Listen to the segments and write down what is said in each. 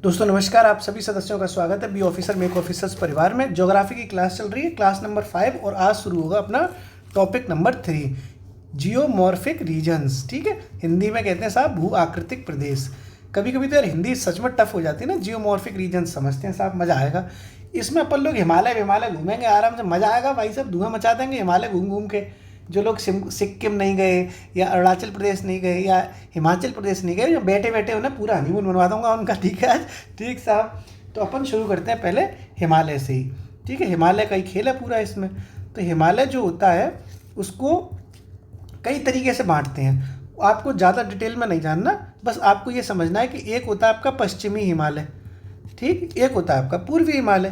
दोस्तों नमस्कार, आप सभी सदस्यों का स्वागत है बी ऑफिसर मेक ऑफिसर्स परिवार में। ज्योग्राफी की क्लास चल रही है, क्लास नंबर 5, और आज शुरू होगा अपना टॉपिक नंबर 3, जियोमॉर्फिक रीजन्स। ठीक है, हिंदी में कहते हैं साहब भू आकृतिक प्रदेश। कभी कभी तो यार हिंदी सच में टफ हो जाती है ना। जियोमॉर्फिक रीजन्स समझते हैं साहब, मज़ा आएगा इसमें। अपन लोग हिमालय घूमेंगे आराम से, मज़ा आएगा भाई साहब, धुआं मचा देंगे हिमालय घूम घूम के। जो लोग सिक्किम नहीं गए या अरुणाचल प्रदेश नहीं गए या हिमाचल प्रदेश नहीं गए, या बैठे बैठे उन्हें पूरा हनीमून बनवा दूंगा उनका। ठीक है आज, ठीक साहब। तो अपन शुरू करते हैं पहले हिमालय से ही। ठीक है, हिमालय का ही खेल है पूरा इसमें। तो हिमालय जो होता है उसको कई तरीके से बांटते हैं। आपको ज़्यादा डिटेल में नहीं जानना, बस आपको ये समझना है कि एक होता है आपका पश्चिमी हिमालय, ठीक, एक होता है आपका पूर्वी हिमालय।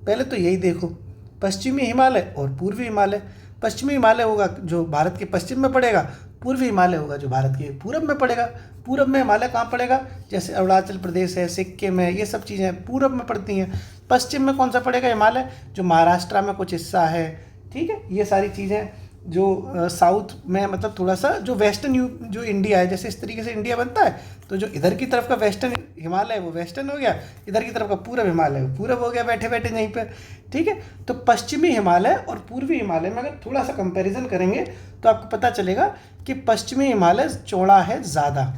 पहले तो यही देखो, पश्चिमी हिमालय और पूर्वी हिमालय। पश्चिमी हिमालय होगा जो भारत के पश्चिम में पड़ेगा, पूर्वी हिमालय होगा जो भारत के पूरब में पड़ेगा। पूरब में हिमालय कहाँ पड़ेगा? जैसे अरुणाचल प्रदेश है, सिक्किम है, ये सब चीज़ें पूरब में पड़ती हैं। पश्चिम में कौन सा पड़ेगा हिमालय? जो महाराष्ट्र में कुछ हिस्सा है, ठीक है, ये सारी चीज़ें जो साउथ में, मतलब थोड़ा सा जो वेस्टर्न जो इंडिया है, जैसे इस तरीके से इंडिया बनता है, तो जो इधर की तरफ का वेस्टर्न हिमालय है वो वेस्टर्न हो गया, इधर की तरफ का पूरब हिमालय वो पूरब हो गया, बैठे बैठे यहीं पे। ठीक है, तो पश्चिमी हिमालय और पूर्वी हिमालय में अगर थोड़ा सा कंपैरिजन करेंगे तो आपको पता चलेगा कि पश्चिमी हिमालय चौड़ा है ज़्यादा,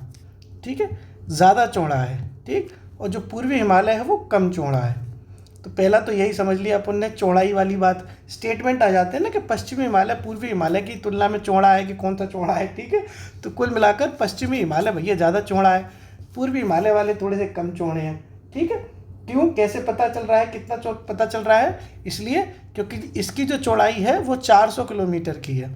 ठीक है, ज़्यादा चौड़ा है, ठीक, और जो पूर्वी हिमालय है वो कम चौड़ा है। तो पहला तो यही समझ लिया अपन ने, चौड़ाई वाली बात। स्टेटमेंट आ जाते हैं ना कि पश्चिमी हिमालय पूर्वी हिमालय की तुलना में चौड़ा है, कि कौन सा चौड़ा है। ठीक है, तो कुल मिलाकर पश्चिमी हिमालय भैया ज़्यादा चौड़ा है, पूर्वी हिमालय वाले थोड़े से कम चौड़े हैं। ठीक है, क्यों, कैसे पता चल रहा है, कितना पता चल रहा है? इसलिए क्योंकि इसकी जो चौड़ाई है वो 400 किलोमीटर की है,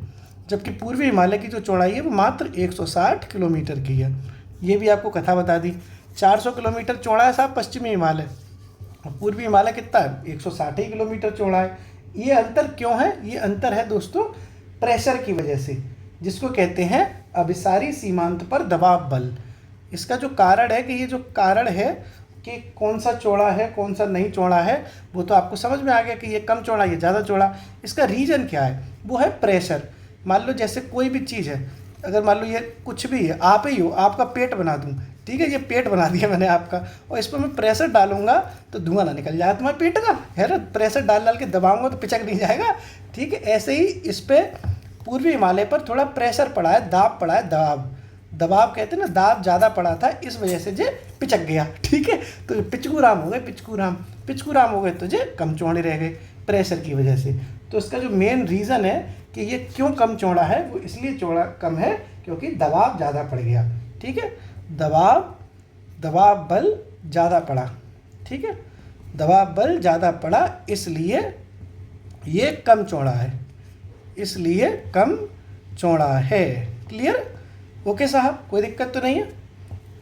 जबकि पूर्वी हिमालय की जो चौड़ाई है वो मात्र 160 किलोमीटर की है। ये भी आपको कथा बता दी। 400 किलोमीटर चौड़ा है साहब पश्चिमी हिमालय, पूर्वी हिमालय कितना है? 160 ही किलोमीटर चौड़ा है। ये अंतर क्यों है? ये अंतर है दोस्तों प्रेशर की वजह से, जिसको कहते हैं अभिसारी सीमांत पर दबाव बल। इसका जो कारण है, कि ये जो कारण है कि कौन सा चौड़ा है कौन सा नहीं चौड़ा है, वो तो आपको समझ में आ गया कि ये कम चौड़ा ये ज़्यादा चौड़ा। इसका रीज़न क्या है? वो है प्रेशर। मान लो जैसे कोई भी चीज़ है, अगर मान लो ये कुछ भी है, आप ही हो, आपका पेट बना दूँ, ठीक है, ये पेट बना दिया मैंने आपका, और इस पर मैं प्रेशर डालूंगा तो धुआं ना निकल जाए तुम्हारे पेट का, है ना। प्रेशर डाल के दबाऊंगा तो पिचक नहीं जाएगा। ठीक है, ऐसे ही इस पर पूर्वी हिमालय पर थोड़ा प्रेशर पड़ा है, दाब पड़ा है, दबाव कहते हैं ना, दाब ज़्यादा पड़ा था, इस वजह से जे पिचक गया। ठीक है, तो पिचकूराम हो गए, पिचकूराम हो गए तो जे कम चौड़े रह गए प्रेशर की वजह से। तो इसका जो मेन रीज़न है कि ये क्यों कम चौड़ा है, वो इसलिए चौड़ा कम है क्योंकि दबाव ज़्यादा पड़ गया। ठीक है, दबाव बल ज़्यादा पड़ा, ठीक है, दबाव बल ज़्यादा पड़ा, इसलिए ये कम चौड़ा है, इसलिए कम चौड़ा है। क्लियर? ओके साहब, कोई दिक्कत तो नहीं है।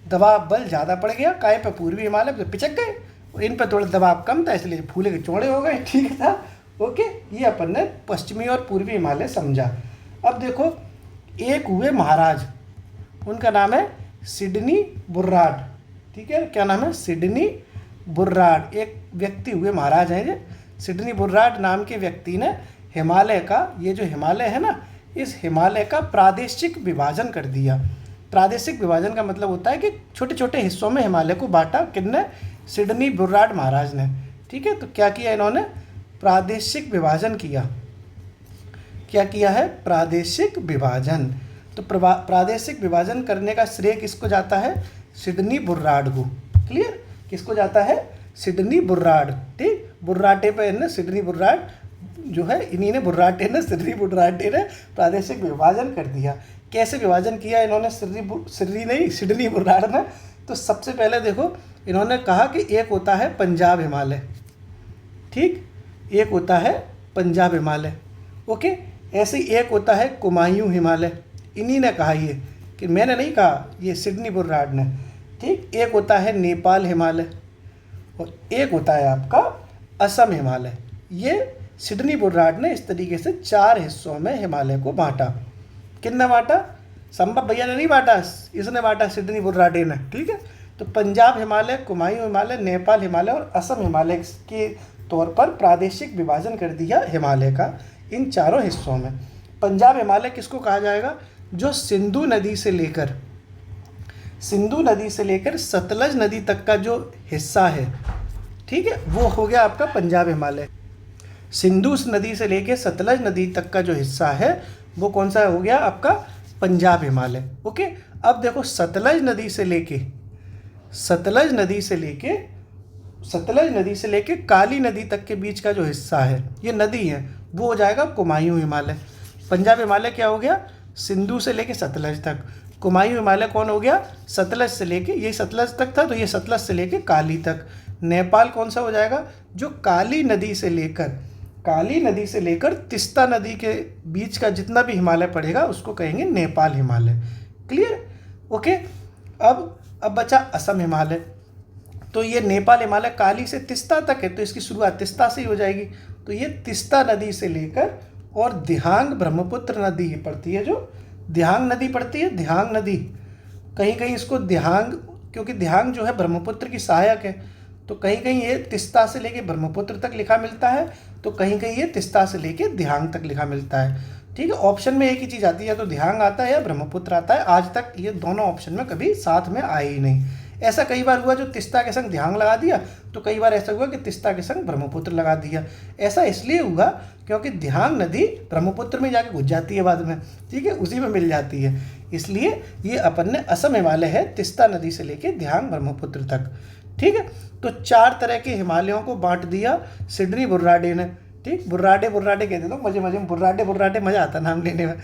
दबाव बल ज़्यादा पड़ गया, काय पे? पूर्वी हिमालय पे पिचक गए, और इन पर थोड़ा दबाव कम था इसलिए फूले के चौड़े हो गए। ठीक है साहब, ओके, ये अपन ने पश्चिमी और पूर्वी हिमालय समझा। अब देखो, एक हुए महाराज, उनका नाम है सिडनी बुर्राड। ठीक है, क्या नाम है? सिडनी बुर्राड। एक व्यक्ति हुए महाराज हैं ये। सिडनी बुर्राड नाम के व्यक्ति ने हिमालय का, ये जो हिमालय है ना, इस हिमालय का प्रादेशिक विभाजन कर दिया। प्रादेशिक विभाजन का मतलब होता है कि छोटे छोटे हिस्सों में हिमालय को बांटा। किसने? सिडनी बुर्राड महाराज ने। ठीक है, तो क्या किया इन्होंने? प्रादेशिक विभाजन किया। क्या किया है? प्रादेशिक विभाजन। तो प्रादेशिक विभाजन करने का श्रेय किसको जाता है? सिडनी बुर्राड को। क्लियर? किसको जाता है? सिडनी बुर्राड। ठीक, बुर्राटे पे है ना, सिडनी बुर्राड जो है, इन्हीं ने बुर्राटे ने, सिडनी बुर्राटे ने प्रादेशिक विभाजन कर दिया। कैसे विभाजन किया इन्होंने? सिडनी बुर्राड ने। तो सबसे पहले देखो, इन्होंने कहा कि एक होता है पंजाब हिमालय, ठीक, एक होता है पंजाब हिमालय, ओके। ऐसे ही एक होता है कुमायूं हिमालय, इन्हीं ने कहा ये, कि मैंने नहीं कहा, ये सिडनी बुर्राड ने। ठीक, एक होता है नेपाल हिमालय, और एक होता है आपका असम हिमालय। ये सिडनी बुर्राड ने इस तरीके से 4 हिस्सों में हिमालय को बांटा। किसने बांटा? संभव भैया ने नहीं बांटा, इसने बांटा, सिडनी बुर्राडे ने। ठीक है, तो पंजाब हिमालय, कुमायूं हिमालय, नेपाल हिमालय और असम हिमालय के तौर पर प्रादेशिक विभाजन कर दिया हिमालय का इन 4 हिस्सों में। पंजाब हिमालय किसको कहा जाएगा? जो सिंधु नदी से लेकर सिंधु नदी से लेकर सतलज नदी तक का जो हिस्सा है, ठीक है, वो हो गया आपका पंजाब हिमालय। सिंधु नदी से लेकर सतलज नदी तक का जो हिस्सा है वो कौन सा हो गया आपका पंजाब हिमालय। ओके, अब देखो सतलज नदी से लेके काली नदी तक के बीच का जो हिस्सा है, ये नदी है, वो हो जाएगा कुमायूं हिमालय। पंजाब हिमालय क्या हो गया, सिंधु से लेके सतलज तक। कुमायूं हिमालय कौन हो गया, सतलज से लेके, ये सतलज तक था तो ये सतलज से लेके काली तक। नेपाल कौन सा हो जाएगा, जो काली नदी से लेकर तिस्ता नदी के बीच का जितना भी हिमालय पड़ेगा उसको कहेंगे नेपाल हिमालय। Clear, okay. अब बचा असम हिमालय। तो ये नेपाल हिमालय काली से तिस्ता तक है, तो इसकी शुरुआत तिस्ता से ही हो जाएगी। तो ये तिस्ता नदी से लेकर और दिहांग ब्रह्मपुत्र नदी पड़ती है, जो दिहांग नदी पड़ती है, दिहांग नदी, कहीं कहीं इसको दिहांग, क्योंकि दिहांग जो है ब्रह्मपुत्र की सहायक है, तो कहीं कहीं ये तिस्ता से लेके ब्रह्मपुत्र तक लिखा मिलता है, तो कहीं कहीं ये तिस्ता से लेके दिहांग तक लिखा मिलता है। ठीक है, ऑप्शन में एक ही चीज़ आती है, तो दिहांग आता है या ब्रह्मपुत्र आता है। आज तक ये दोनों ऑप्शन में कभी साथ में आए ही नहीं। ऐसा कई बार हुआ जो तिस्ता के संग दिहांग लगा दिया, तो कई बार ऐसा हुआ कि तिस्ता के संग ब्रह्मपुत्र लगा दिया। ऐसा इसलिए हुआ क्योंकि दिहांग नदी ब्रह्मपुत्र में जाके घुस जाती है बाद में, ठीक है, उसी में मिल जाती है। इसलिए ये अपन ने असम हिमालय है, तिस्ता नदी से लेके दिहांग ब्रह्मपुत्र तक। ठीक है, तो 4 तरह के हिमालयों को बांट दिया सिडनी बुर्राडे ने। ठीक, बुर्राडे कहते थे, मजे में बुर्राडे मज़ा आता नाम लेने में।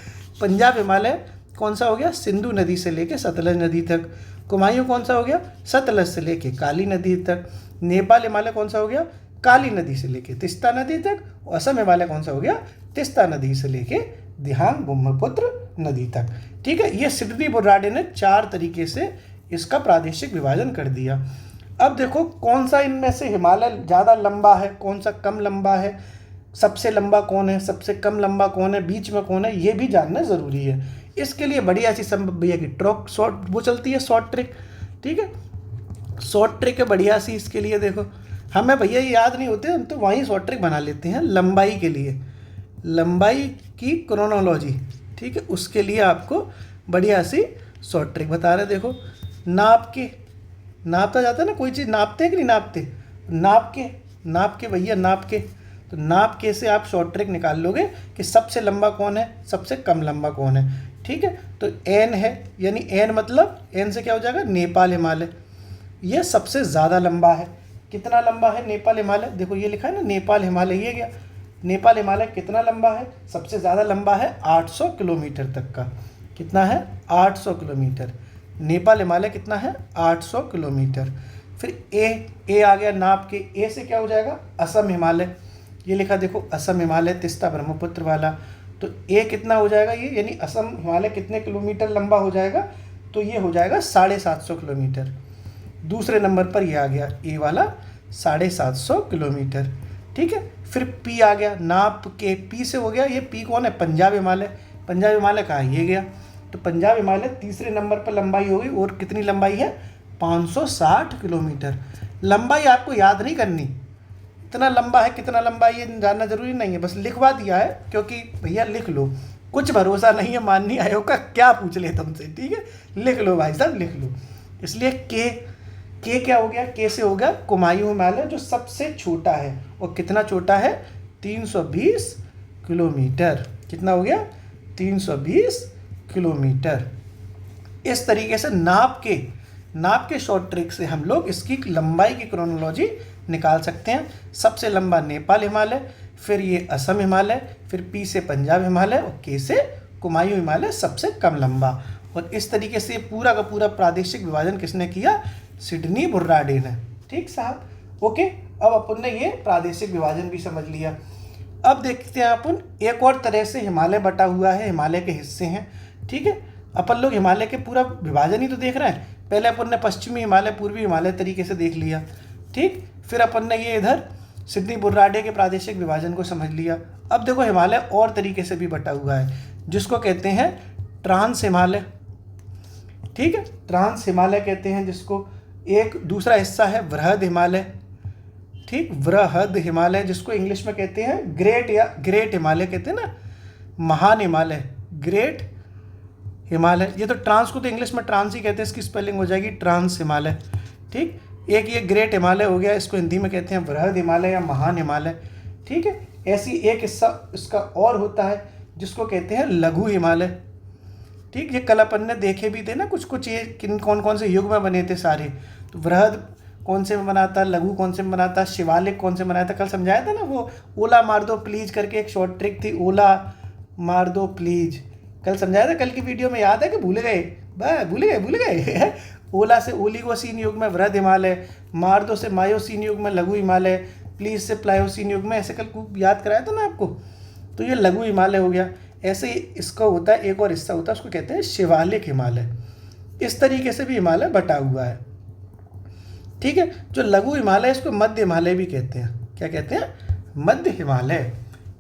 पंजाब हिमालय कौन सा हो गया, सिंधु नदी से लेके सतलज नदी तक। कुमायूं कौन सा हो गया, सतलज से लेके काली नदी तक। नेपाल हिमालय कौन सा हो गया, काली नदी से लेके तिस्ता नदी तक। और असम हिमालय कौन सा हो गया, तिस्ता नदी से लेके दिहांग ब्रह्मपुत्र नदी तक। ठीक है, ये सिडनी बुर्राडे ने 4 तरीके से इसका प्रादेशिक विभाजन कर दिया। अब देखो कौन सा इनमें से हिमालय ज़्यादा लंबा है, कौन सा कम लंबा है, सबसे लंबा कौन है, सबसे कम लंबा कौन है, बीच में कौन है, ये भी जानना ज़रूरी है। इसके लिए बढ़िया सी भैया की शॉर्ट वो चलती है, शॉर्ट ट्रिक। ठीक है, शॉर्ट ट्रिक है बढ़िया सी। इसके लिए देखो, हमें भैया ये याद नहीं होते, हम तो वहीं शॉर्ट ट्रिक बना लेते हैं लंबाई के लिए, लंबाई की क्रोनोलॉजी। ठीक है, उसके लिए आपको बढ़िया सी शॉर्ट ट्रिक बता रहे। देखो, नापता जाता है ना, कोई चीज़ नापते हैं कि नहीं नापते, नाप के भैया, नाप के, तो नाप के से आप शॉर्ट ट्रिक निकाल लोगे कि सबसे लंबा कौन है, सबसे कम लंबा कौन है। ठीक है, तो एन है, यानी एन मतलब एन से क्या हो जाएगा, नेपाल हिमालय। ये सबसे ज़्यादा लंबा है। कितना लंबा है नेपाल हिमालय, देखो ये लिखा है ना नेपाल हिमालय, ये गया नेपाल हिमालय कितना लंबा है, सबसे ज़्यादा लंबा है 800 किलोमीटर तक का। कितना है, 800 किलोमीटर। नेपाल हिमालय कितना है, 800 किलोमीटर। फिर ए आ गया नाप के, ए से क्या हो जाएगा, असम हिमालय। ये लिखा देखो असम हिमालय, तिस्ता ब्रह्मपुत्र वाला, तो ए कितना हो जाएगा ये, यानी असम हिमालय कितने किलोमीटर लंबा हो जाएगा, तो ये हो जाएगा 750 किलोमीटर। दूसरे नंबर पर ये आ गया ए वाला 750 किलोमीटर। ठीक है, फिर पी आ गया नाप के, पी से हो गया, ये पी कौन है, पंजाब हिमालय। पंजाब हिमालय कहाँ, ये गया, तो पंजाब हिमालय तीसरे नंबर पर लंबाई हो गई। और कितनी लंबाई है, 560 किलोमीटर। लंबाई आपको याद नहीं करनी, इतना लंबा है कितना लंबा है ये जानना जरूरी नहीं है, बस लिखवा दिया है क्योंकि भैया लिख लो, कुछ भरोसा नहीं है माननीय आयोग का, क्या पूछ ले तुमसे। ठीक है, लिख लो भाई साहब, लिख लो। इसलिए के क्या हो गया, के से हो गया कुमायूं हिमालय, जो सबसे छोटा है। और कितना छोटा है, 320 किलोमीटर। कितना हो गया, 320 किलोमीटर। इस तरीके से नाप के शॉर्ट ट्रिक से हम लोग इसकी लंबाई की क्रोनोलॉजी निकाल सकते हैं। सबसे लंबा नेपाल हिमालय, फिर ये असम हिमालय, फिर पी से पंजाब हिमालय, और के से कुमायूं हिमालय सबसे कम लंबा। और इस तरीके से पूरा का पूरा प्रादेशिक विभाजन किसने किया, सिडनी बुर्राडे ने। ठीक साहब, ओके। अब अपन ने ये प्रादेशिक विभाजन भी समझ लिया। अब देखते हैं अपन एक और तरह से हिमालय बटा हुआ है, हिमालय के हिस्से हैं। ठीक है, अपन लोग हिमालय के पूरा विभाजन ही तो देख रहे हैं। पहले अपन ने पश्चिमी हिमालय, पूर्वी हिमालय तरीके से देख लिया। ठीक, फिर अपन ने ये इधर सिडनी बुर्राडे के प्रादेशिक विभाजन को समझ लिया। अब देखो हिमालय और तरीके से भी बटा हुआ है, जिसको कहते हैं ट्रांस हिमालय। ठीक है, ट्रांस हिमालय कहते हैं जिसको। एक दूसरा हिस्सा है वृहद हिमालय। ठीक, वृहद हिमालय, जिसको इंग्लिश में कहते हैं ग्रेट हिमालय कहते हैं ना, महान हिमालय, ग्रेट हिमालय। ये तो ट्रांस को तो इंग्लिश में ट्रांस ही कहते हैं, इसकी स्पेलिंग हो जाएगी ट्रांस हिमालय। ठीक, एक ये ग्रेट हिमालय हो गया, इसको हिंदी में कहते हैं वृहद हिमालय या महान हिमालय। ठीक है, ऐसी एक हिस्सा इसका और होता है जिसको कहते हैं लघु हिमालय। ठीक, ये कल अपन ने देखे भी थे ना कुछ कुछ, ये किन कौन कौन से युग में बने थे सारे। तो वृहद कौन से में बना था, लघु कौन से में बना था, शिवालिक कौन से में बनाया था, कल समझाया था ना। वो ओला मार दो प्लीज करके एक शॉर्ट ट्रिक थी, ओला मार दो प्लीज, कल समझाया था कल की वीडियो में, याद है कि भूल गए? भूल गए ओला से ओलिगोसीन युग में वृहद हिमालय, मार्दो से मायोसीन युग में लघु हिमालय, प्लीज से प्लायोसीन युग में, ऐसे कल खूब याद कराया था ना आपको। तो ये लघु हिमालय हो गया। ऐसे ही इसका होता है एक और हिस्सा होता है, उसको कहते हैं शिवालिक हिमालय। इस तरीके से भी हिमालय बटा हुआ है। ठीक है, जो लघु हिमालय इसको मध्य हिमालय भी कहते हैं। क्या कहते हैं? मध्य हिमालय।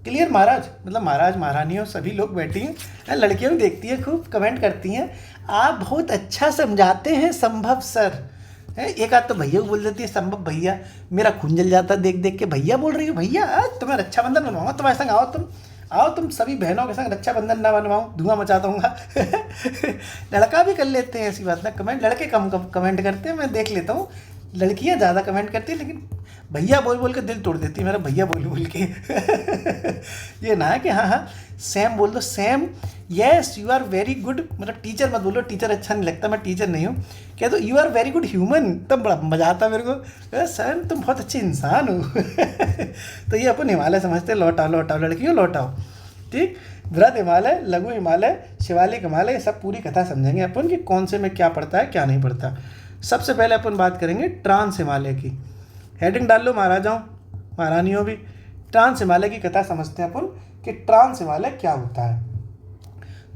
क्लियर महाराज? मतलब महाराज महारानियों सभी लोग बैठी हैं, लड़कियां भी देखती हैं, खूब कमेंट करती हैं, आप बहुत अच्छा समझाते हैं संभव सर। एक आध तो भैया को बोल देती है संभव भैया, मेरा खून जल जाता देख देख के, भैया बोल रही हो भैया तुम्हें रक्षाबंधन बनवाऊंगा तुम्हारे संग, आओ तुम सभी बहनों के संग रक्षाबंधन ना बनवाऊँ, धुआं मचा दूंगा। लड़का भी कर लेते हैं, ऐसी बात ना, कमेंट लड़के कम कमेंट करते हैं, मैं देख लेता हूँ, लड़कियाँ ज़्यादा कमेंट करती हैं, लेकिन भैया बोल बोल के दिल तोड़ देती है मेरा, भैया बोल बोल के। ये ना है कि हाँ सैम बोल दो, Sam yes you are very good, मतलब टीचर मत बोलो, टीचर अच्छा नहीं लगता, मैं टीचर नहीं हूँ, कह दो you are very good human, तब बड़ा मजा आता मेरे को, सैम तुम बहुत अच्छे इंसान हो। तो ये अपन हिमालय समझते हैं, लौटाओ लड़कियों लौटाओ। ठीक, वृहद हिमालय, लघु हिमालय, शिवालिक हिमालय, ये सब पूरी कथा समझेंगे अपन कि कौन से में क्या पड़ता है क्या नहीं पड़ता। सबसे पहले अपन बात करेंगे ट्रांस हिमालय की। हेडिंग डाल लो महाराजाओं महारानियों भी, ट्रांस हिमालय की कथा समझते हैं अपन कि ट्रांस हिमालय क्या होता है।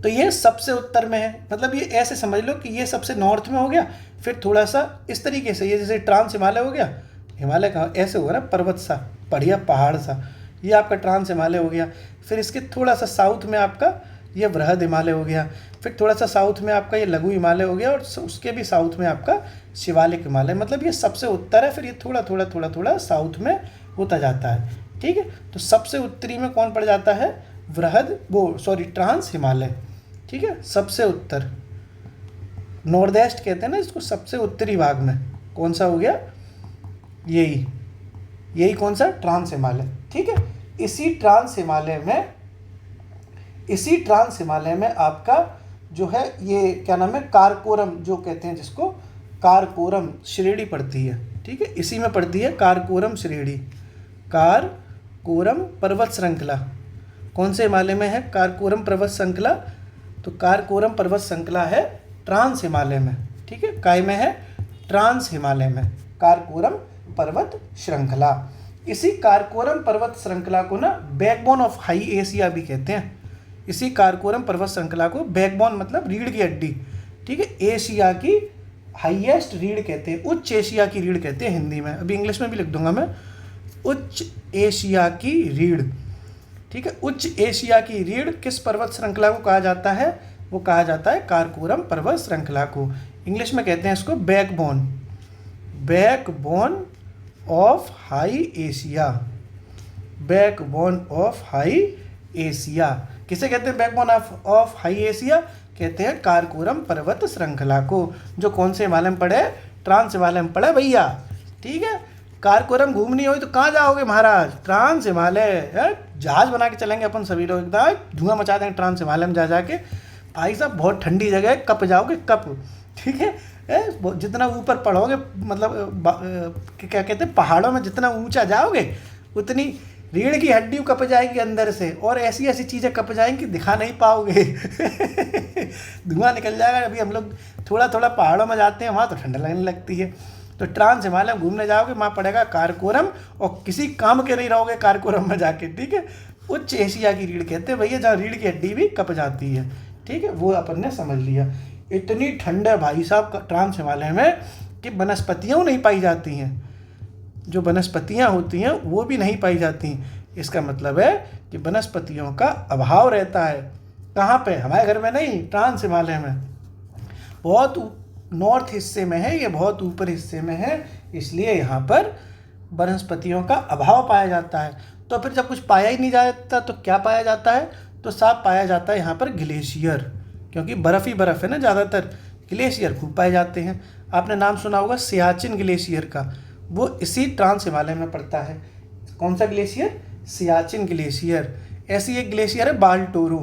तो ये सबसे उत्तर में है, मतलब ये ऐसे समझ लो कि ये सबसे नॉर्थ में हो गया, फिर थोड़ा सा इस तरीके से, ये जैसे ट्रांस हिमालय हो गया, हिमालय का ऐसे होगा ना पर्वत सा, बढ़िया पहाड़ सा, ये आपका ट्रांस हिमालय हो गया। फिर इसके थोड़ा सा साउथ में आपका ये वृहद हिमालय हो गया, फिर थोड़ा सा साउथ में आपका ये लघु हिमालय हो गया, और उसके भी साउथ में आपका शिवालिक हिमालय, मतलब ये सबसे उत्तर है, फिर ये थोड़ा साउथ में होता जाता है। ठीक है, तो सबसे उत्तरी में कौन पड़ जाता है? ट्रांस हिमालय। ठीक है, सबसे उत्तर, नॉर्थ ईस्ट कहते हैं ना इसको, सबसे उत्तरी भाग में कौन सा हो गया? यही कौन सा? ट्रांस हिमालय। ठीक है, इसी ट्रांस हिमालय में आपका जो है ये क्या नाम है, कारकोरम जो कहते हैं, जिसको कारकोरम श्रेणी पड़ती है। ठीक है, इसी में पड़ती है कारकोरम श्रेणी, कारकोरम पर्वत श्रृंखला। कौन से हिमालय में है कारकोरम पर्वत श्रृंखला? तो कारकोरम पर्वत श्रृंखला है ट्रांस हिमालय में। ठीक है, काय में है? ट्रांस हिमालय में कारकोरम पर्वत श्रृंखला। इसी कारकोरम पर्वत श्रृंखला को ना बैकबोन ऑफ हाई एशिया भी कहते हैं। इसी कारकोरम पर्वत श्रृंखला को बैकबोन मतलब रीढ़ की हड्डी, ठीक है, एशिया की हाईएस्ट रीढ़ कहते हैं, उच्च एशिया की रीढ़ कहते हैं हिंदी में, अभी इंग्लिश में भी लिख दूंगा मैं, उच्च एशिया की रीढ़। ठीक है, उच्च एशिया की रीढ़ किस पर्वत श्रृंखला को कहा जाता है? वो कहा जाता है कारकोरम पर्वत श्रृंखला को। इंग्लिश में कहते हैं इसको backbone, backbone of high Asia, backbone of high Asia. किसे कहते हैं बैकबोन ऑफ हाई एशिया? कहते हैं कारकोरम पर्वत श्रृंखला को, जो कौन से हिमालय में पड़े? ट्रांस हिमालय में पड़े भैया। ठीक है, कारकोरम घूमनी हो तो कहाँ जाओगे महाराज? ट्रांस हिमालय। जहाज बना के चलेंगे अपन सभी लोग, एकदम धुआं मचा देंगे ट्रांस हिमालय में जा जाके। भाई साहब बहुत ठंडी जगह है, कप जाओगे कप। ठीक है, जितना ऊपर पढ़ोगे, मतलब क्या कहते हैं, पहाड़ों में जितना ऊंचा जाओगे उतनी रीढ़ की हड्डी कप जाएगी अंदर से, और ऐसी ऐसी चीज़ें कप जाएंगी दिखा नहीं पाओगे। धुआं निकल जाएगा। अभी हम लोग थोड़ा पहाड़ों में जाते हैं, वहाँ तो ठंड लगने लगती है। तो ट्रांस हिमालय घूमने जाओगे, वहाँ पड़ेगा कारकोरम, और किसी काम के नहीं रहोगे कारकोरम में जाके। ठीक है, उच्च एशिया की रीढ़ कहते हैं भैया, जहाँ रीढ़ की हड्डी भी कप जाती है। ठीक है, वो अपन ने समझ लिया। इतनी ठंड है भाई साहब ट्रांस हिमालय में कि वनस्पतियाँ नहीं पाई जाती हैं, जो वनस्पतियाँ होती हैं वो भी नहीं पाई जाती। इसका मतलब है कि वनस्पतियों का अभाव रहता है। कहाँ पे? हमारे घर में नहीं, ट्रांस हिमालय में। बहुत नॉर्थ हिस्से में है ये, बहुत ऊपर हिस्से में है, इसलिए यहाँ पर वनस्पतियों का अभाव पाया जाता है। तो फिर जब कुछ पाया ही नहीं जाता तो क्या पाया जाता है? तो साफ पाया जाता है यहाँ पर ग्लेशियर। क्योंकि बर्फ़ ही बर्फ़ है ना ज़्यादातर। ग्लेशियर खूब पाए जाते हैं। आपने नाम सुना होगा सियाचिन ग्लेशियर का, वो इसी ट्रांस हिमालय में पड़ता है। कौन सा ग्लेशियर? सियाचिन ग्लेशियर। ऐसी एक ग्लेशियर है बाल्टोरो,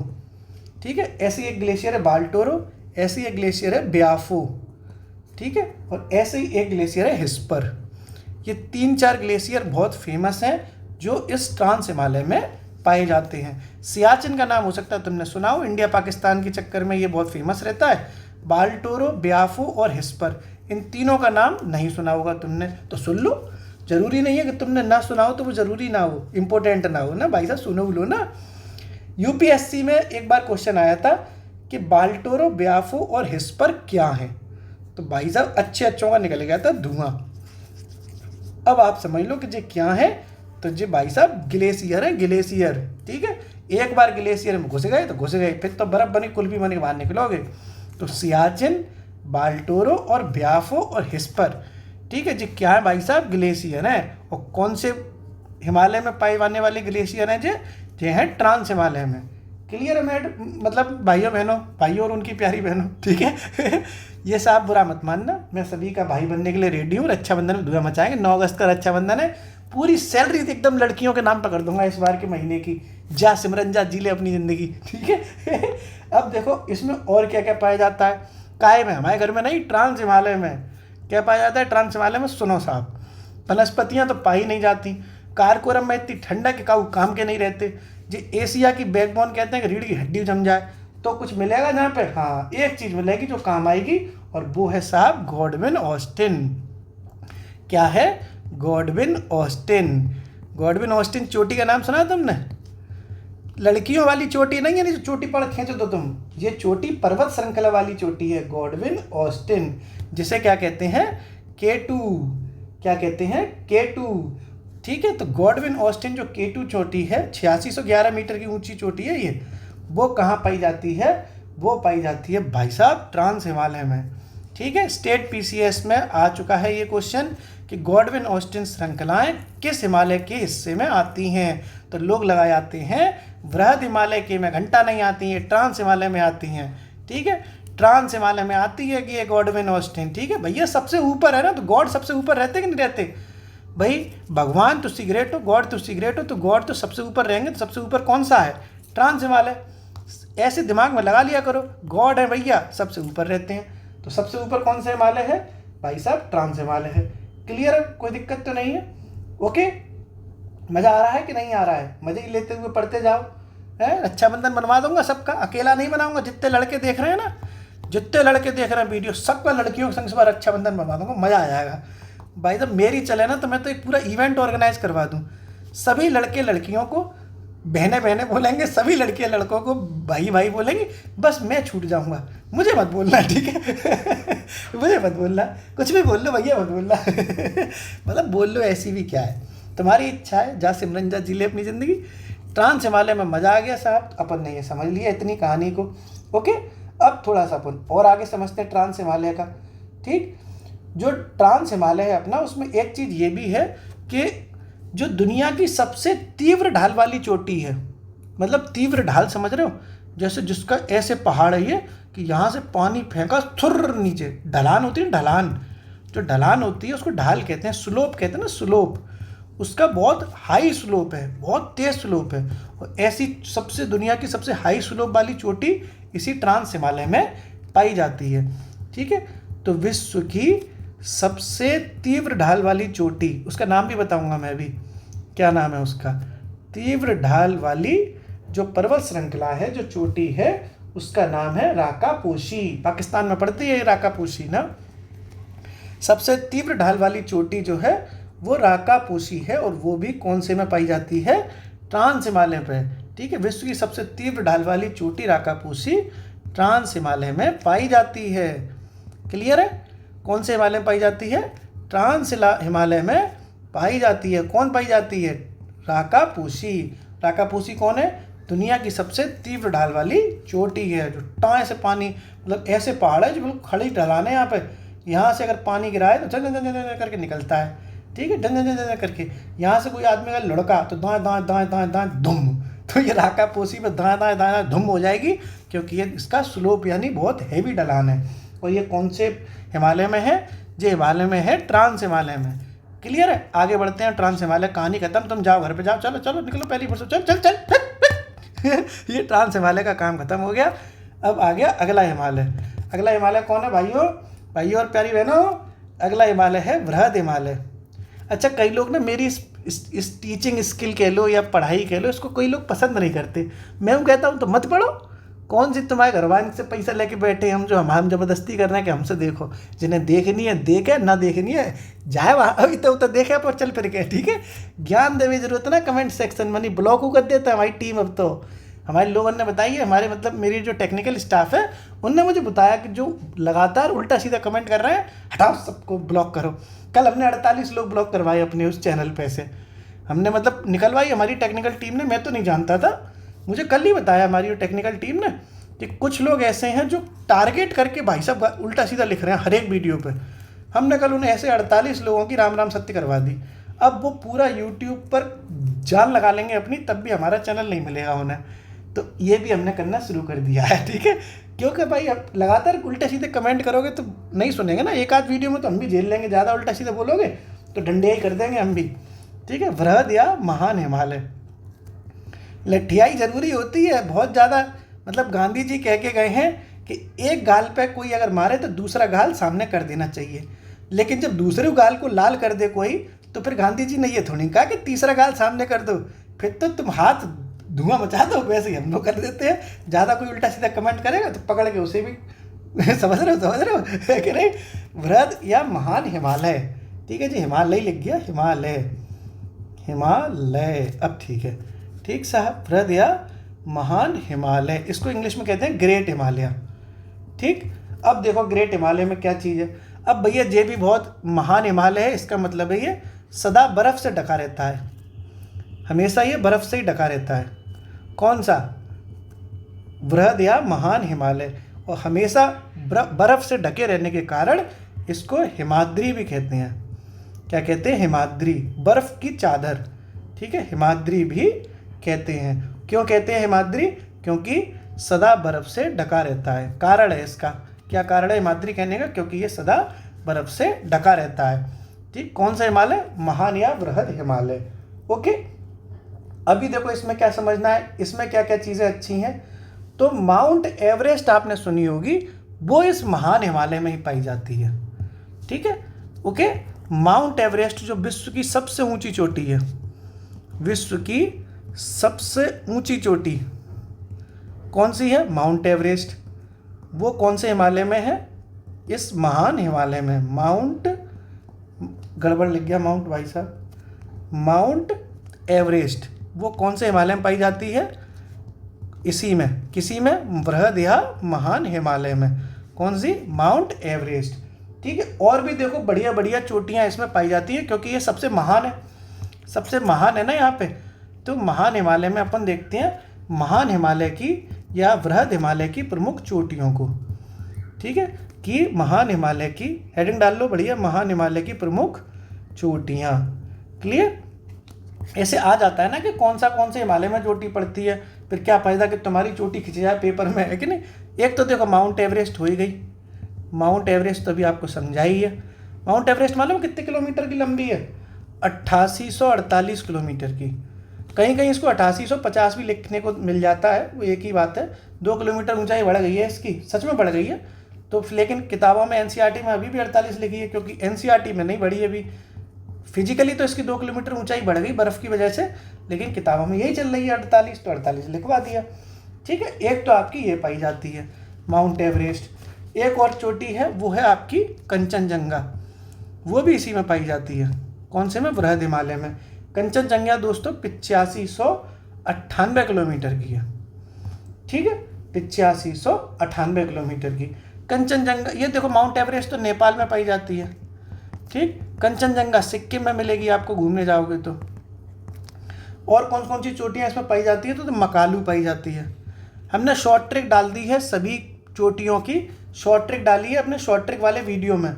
ठीक है, ऐसी एक ग्लेशियर है बाल्टोरो, ऐसी एक ग्लेशियर है ब्याफो, ठीक है, और ऐसे ही एक ग्लेशियर है हिस्पर। ये 3-4 ग्लेशियर बहुत फेमस हैं जो इस ट्रांस हिमालय में पाए जाते हैं। सियाचिन का नाम हो सकता है तुमने सुना हो, इंडिया पाकिस्तान के चक्कर में ये बहुत फेमस रहता है। बाल्टोरो, ब्याफो और हिस्पर, इन तीनों का नाम नहीं सुना होगा तुमने, तो सुन लो। जरूरी नहीं है कि तुमने ना सुना हो तो वो जरूरी ना हो, इंपॉर्टेंट ना हो ना भाई साहब, सुनो लो ना। यूपीएससी में एक बार क्वेश्चन आया था कि बाल्टोरो, ब्याफो और हिस्पर क्या है, तो भाई साहब अच्छे अच्छों का निकल गया था धुआं। अब आप समझ लो कि ये क्या है, तो ये भाई साहब ग्लेशियर है, ग्लेशियर, ठीक है। एक बार ग्लेशियर में घुस गए तो घुस गए, फिर तो बर्फ बनी कुल्फी बनी के बाहर निकलोगे। तो सियाचिन, बाल्टोरो और ब्याफो और हिस्पर, ठीक है जी, क्या है भाई साहब? ग्लेशियर है। और कौन से हिमालय में पाए जाने वाले ग्लेशियर हैं जे हैं ट्रांस हिमालय में। क्लियर है मतलब भाइयों बहनों, भाइयों और उनकी प्यारी बहनों, ठीक है। ये साहब बुरा मत मानना, मैं सभी का भाई बनने के लिए रेडी हूँ। रक्षाबंधन में धुआं मचाएंगे, 9 अगस्त का रक्षाबंधन है, पूरी सैलरी एकदम लड़कियों के नाम पर कर दूंगा इस बार के महीने की। जा सिमरन जा, जी ले अपनी ज़िंदगी, ठीक है। अब देखो इसमें और क्या क्या पाया जाता है। काय में, हमारे घर में नहीं, ट्रांस हिमालय में क्या पाया जाता है? ट्रांस हिमालय में सुनो साहब, वनस्पतियाँ तो पाई नहीं जाती। कारकोरम में इतनी ठंडा कि काम के नहीं रहते। जी एशिया की बैकबोन कहते हैं कि रीढ़ की हड्डी जम जाए तो कुछ मिलेगा जहाँ पे? हाँ, एक चीज़ मिलेगी जो काम आएगी, और वो है साहब गॉडविन ऑस्टिन। क्या है? Godwin Austen. गॉडविन ऑस्टिन चोटी का नाम सुना है तुमने? लड़कियों वाली चोटी नहीं है, नहीं चोटी पर खींच दो तुम, ये चोटी पर्वत श्रृंखला वाली चोटी है, गॉडविन ऑस्टिन, जिसे क्या कहते हैं? K2। क्या कहते हैं? K2, ठीक है। तो गॉडविन ऑस्टिन जो K2 चोटी है, 8611 मीटर की ऊंची चोटी है ये, वो कहाँ पाई जाती है? वो पाई जाती है भाई साहब ट्रांस हिमालय में, ठीक है। स्टेट पीसीएस में आ चुका है ये क्वेश्चन कि गॉडविन ऑस्टिन श्रृंखलाएं किस हिमालय के हिस्से में आती हैं, तो लोग लगाए आते हैं वृहद हिमालय के में, घंटा नहीं आती है, ट्रांस हिमालय में आती हैं, ठीक है। ट्रांस हिमालय में आती है कि ये गॉडविन ऑस्टिन, ठीक है। भैया सबसे ऊपर है ना, तो गॉड सबसे ऊपर रहते कि नहीं रहते भाई? भगवान तो सिगरेट हो, गॉड तो सिगरेट हो, तो गॉड तो सबसे ऊपर रहेंगे, तो सबसे ऊपर कौन सा है? ट्रांस हिमालय। ऐसे दिमाग में लगा लिया करो, गॉड है भैया, सबसे ऊपर रहते हैं, तो सबसे ऊपर कौन सा हिमालय है भाई साहब? ट्रांस हिमालय है। क्लियर है? कोई दिक्कत तो नहीं है? ओके, मज़ा आ रहा है कि नहीं आ रहा है? मज़े ही लेते हुए पढ़ते जाओ, है। रक्षाबंधन बनवा दूंगा सबका, अकेला नहीं बनाऊंगा। जितने लड़के देख रहे हैं ना, जितने लड़के देख रहे हैं वीडियो, सबका लड़कियों के संग से रक्षाबंधन बनवा दूंगा, मज़ा आ जाएगा भाई। जब मेरी चले ना तो मैं तो एक पूरा इवेंट ऑर्गेनाइज करवा दूँ। सभी लड़के लड़कियों को बहनें बहनें बोलेंगे, सभी लड़के लड़कों को भाई भाई बोलेंगे, बस मैं छूट जाऊंगा, मुझे मत बोलना, ठीक है। मुझे मत बोलना, कुछ भी बोल लो भैया, मत बोलना। मतलब बोल लो, ऐसी भी क्या है, तुम्हारी इच्छा है, जा सिमरन जा, जी ले अपनी ज़िंदगी। ट्रांस हिमालय में मज़ा आ गया साहब, अपन ने ये समझ लिया इतनी कहानी को। ओके, अब थोड़ा सा अपन और आगे समझते हैं ट्रांस हिमालय का, ठीक। जो ट्रांस हिमालय है अपना, उसमें एक चीज़ ये भी है कि जो दुनिया की सबसे तीव्र ढाल वाली चोटी है, मतलब तीव्र ढाल समझ रहे हो, जैसे जिसका ऐसे पहाड़ है ये कि यहाँ से पानी फेंका थुर नीचे, ढलान होती है, ढलान, जो ढलान होती है उसको ढाल कहते हैं, स्लोप कहते हैं ना, स्लोप, उसका बहुत हाई स्लोप है, बहुत तेज स्लोप है। और ऐसी सबसे दुनिया की सबसे हाई स्लोप वाली चोटी इसी ट्रांस हिमालय में पाई जाती है, ठीक है। तो विश्व की सबसे तीव्र ढाल वाली चोटी, उसका नाम भी बताऊंगा मैं भी, क्या नाम है उसका? तीव्र ढाल वाली जो पर्वत श्रृंखला है, जो चोटी है, उसका नाम है राकापोशी। पाकिस्तान में पड़ती है राकापोशी ना। सबसे तीव्र ढाल वाली चोटी जो है वो राकापोशी है, और वो भी कौन से में पाई जाती है? ट्रांस हिमालय पे, ठीक है। विश्व की सबसे तीव्र ढाल वाली चोटी राकापोशी ट्रांस हिमालय में पाई जाती है। क्लियर है? कौन से हिमालय में पाई जाती है? ट्रांस हिमालय में पाई जाती है। कौन पाई जाती है? राकापोशी। राकापोशी कौन है? दुनिया की सबसे तीव्र ढाल वाली चोटी है, जो टाँय से पानी, मतलब ऐसे पहाड़ है जो बिल्कुल खड़ी ढलान है यहाँ पे, यहाँ से अगर पानी गिराए तो झन झन झन करके निकलता है, ठीक है, झन झन झन करके। यहाँ से कोई आदमी अगर लुढ़का तो दाएं दाएं दाएं दाएं दाएं धुम, तो ये राका पोसी में दाना दाना धुम हो जाएगी, क्योंकि ये इसका स्लोप यानी बहुत हैवी ढलान है। और ये कौन से हिमालय में है? जो हिमालय में है ट्रांस हिमालय में। क्लियर है? आगे बढ़ते हैं। ट्रांस हिमालय कहानी खत्म, तुम जाओ घर पे जाओ, चलो चलो निकलो पहली परसों, चल चल चल ये ट्रांस हिमालय का काम खत्म हो गया। अब आ गया अगला हिमालय। अगला हिमालय कौन है भाइयों? भाइयों और प्यारी बहनों, अगला हिमालय है बृहद हिमालय। अच्छा, कई लोग ना मेरी इस टीचिंग स्किल कह लो या पढ़ाई कह लो, इसको कई लोग पसंद नहीं करते। मैं कहता हूँ तो मत पढ़ो। कौन सी तुम्हारे घर वाले से पैसा लेके बैठे हम जो हम जबरदस्ती कर रहे हैं कि हमसे देखो। जिन्हें देखनी है देखे, ना देखनी है जाए वहाँ, अभी तो देखे पर चल फिर के। ठीक है, ज्ञान देवे जरूरत ना कमेंट सेक्शन में, नहीं ब्लॉक को कर देता है हमारी टीम। अब तो हमारे लोगों ने बताई है, हमारे मतलब मेरी जो टेक्निकल स्टाफ है उनने मुझे बताया कि जो लगातार उल्टा सीधा कमेंट कर रहे हैं, हटाओ सबको ब्लॉक करो। कल हमने 48 लोग ब्लॉक करवाए अपने उस चैनल पे से, हमने मतलब निकलवाई हमारी टेक्निकल टीम ने। मैं तो नहीं जानता था, मुझे कल ही बताया हमारी टेक्निकल टीम ने कि कुछ लोग ऐसे हैं जो टारगेट करके भाई साहब उल्टा सीधा लिख रहे हैं हर एक वीडियो पे। हमने कल उन्हें ऐसे 48 लोगों की राम राम सत्य करवा दी। अब वो पूरा यूट्यूब पर जान लगा लेंगे अपनी, तब भी हमारा चैनल नहीं मिलेगा उन्हें। तो ये भी हमने करना शुरू कर दिया है। ठीक है, क्योंकि भाई अब लगातार उल्टे सीधे कमेंट करोगे तो नहीं सुनेंगे ना। एक आध वीडियो में तो हम भी झेल लेंगे, ज़्यादा उल्टा सीधे बोलोगे तो डंडियाई कर देंगे हम भी। ठीक है, वृहद या महान हिमालय। लठियाई जरूरी होती है बहुत ज़्यादा। मतलब गांधी जी कह के गए हैं कि एक गाल पे कोई अगर मारे तो दूसरा गाल सामने कर देना चाहिए, लेकिन जब दूसरे गाल को लाल कर दे कोई तो फिर गांधी जी ने ये थोड़ी कहा कि तीसरा गाल सामने कर दो, फिर तो तुम हाथ धुआं मचा दो। वैसे ही हम लोग कर देते हैं। ज़्यादा कोई उल्टा सीधा कमेंट करेगा तो पकड़ के उसे भी समझ रहे हो कि नहीं। वृहद या महान हिमालय। ठीक है जी, हिमालय लिख गया, हिमालय हिमालय। अब ठीक है, ठीक साहब, वृहद या महान हिमालय, इसको इंग्लिश में कहते हैं ग्रेट हिमालय। ठीक, अब देखो ग्रेट हिमालय में क्या चीज़ है। अब भैया ये भी बहुत महान हिमालय है, इसका मतलब है ये सदा बर्फ़ से ढका रहता है, हमेशा ये बर्फ़ से ही ढका रहता है। कौन सा? वृहद या महान हिमालय। और हमेशा बर्फ़ से ढके रहने के कारण इसको हिमाद्री भी कहते हैं। क्या कहते हैं? हिमाद्री, बर्फ़ की चादर। ठीक है, हिमाद्री भी कहते हैं। क्यों कहते हैं हिमाद्री? क्योंकि सदा बर्फ़ से ढका रहता है। कारण है इसका, क्या कारण है हिमाद्री कहने का? क्योंकि ये सदा बर्फ़ से ढका रहता है। ठीक, कौन सा हिमालय? महान या वृहद हिमालय। ओके, अभी देखो इसमें क्या समझना है, इसमें क्या क्या चीज़ें अच्छी हैं। तो माउंट एवरेस्ट आपने सुनी होगी, वो इस महान हिमालय में ही पाई जाती है। ठीक है, ओके। माउंट एवरेस्ट जो विश्व की सबसे ऊंची चोटी है, विश्व की सबसे ऊंची चोटी कौन सी है? Mount Everest. वो कौन से हिमालय में है? इस महान हिमालय में। माउंट, गड़बड़ लिख गया माउंट भाई साहब, माउंट एवरेस्ट वो कौन से हिमालय में पाई जाती है? इसी में, किसी में? वृहद या महान हिमालय में। कौन सी? Mount Everest. ठीक है, और भी देखो बढ़िया बढ़िया चोटियाँ इसमें पाई जाती हैं, क्योंकि ये सबसे महान है, सबसे महान है ना यहाँ पे। तो महान हिमालय में अपन देखते हैं महान हिमालय की या वृहद हिमालय की प्रमुख चोटियों को। ठीक है, कि महान हिमालय की हेडिंग डाल लो बढ़िया, महान हिमालय की प्रमुख चोटियाँ। क्लियर? ऐसे आ जाता है ना कि कौन से हिमालय में चोटी पड़ती है, फिर क्या फायदा कि तुम्हारी चोटी खिंच जाए पेपर में, है कि नहीं। एक तो देखो माउंट एवरेस्ट हो ही गई, माउंट एवरेस्ट तो अभी आपको समझाई है। माउंट एवरेस्ट मालूम कितने किलोमीटर की लंबी है? 8848 किलोमीटर की। कहीं कहीं इसको 8850 भी लिखने को मिल जाता है, वो एक ही बात है। 2 किलोमीटर ऊंचाई बढ़ गई है इसकी, सच में बढ़ गई है। तो लेकिन किताबों में एनसीईआरटी में अभी भी 48 लिखी है, क्योंकि एनसीईआरटी में नहीं बढ़ी अभी। फिजिकली तो इसकी 2 किलोमीटर ऊंचाई बढ़ गई बर्फ़ की वजह से, लेकिन किताबों में यही चल रही है 48, तो 48 लिखवा दिया। ठीक है, एक तो आपकी ये पाई जाती है माउंट एवरेस्ट। एक और चोटी है, वो है आपकी कंचनजंगा, वो भी इसी में पाई जाती है। कौन से में? वृहद हिमालय में। कंचनजंगा दोस्तों 8598 किलोमीटर की है। ठीक है, 8598 किलोमीटर की कंचनजंगा। ये देखो माउंट एवरेस्ट तो नेपाल में पाई जाती है। ठीक, कंचनजंगा सिक्किम में मिलेगी आपको घूमने जाओगे तो। और कौन कौन सी चोटियाँ इसमें पाई जाती है? तो मकालू पाई जाती है। हमने शॉर्ट ट्रिक डाल दी है सभी चोटियों की, शॉर्ट ट्रिक डाली है अपने शॉर्ट ट्रिक वाले वीडियो में।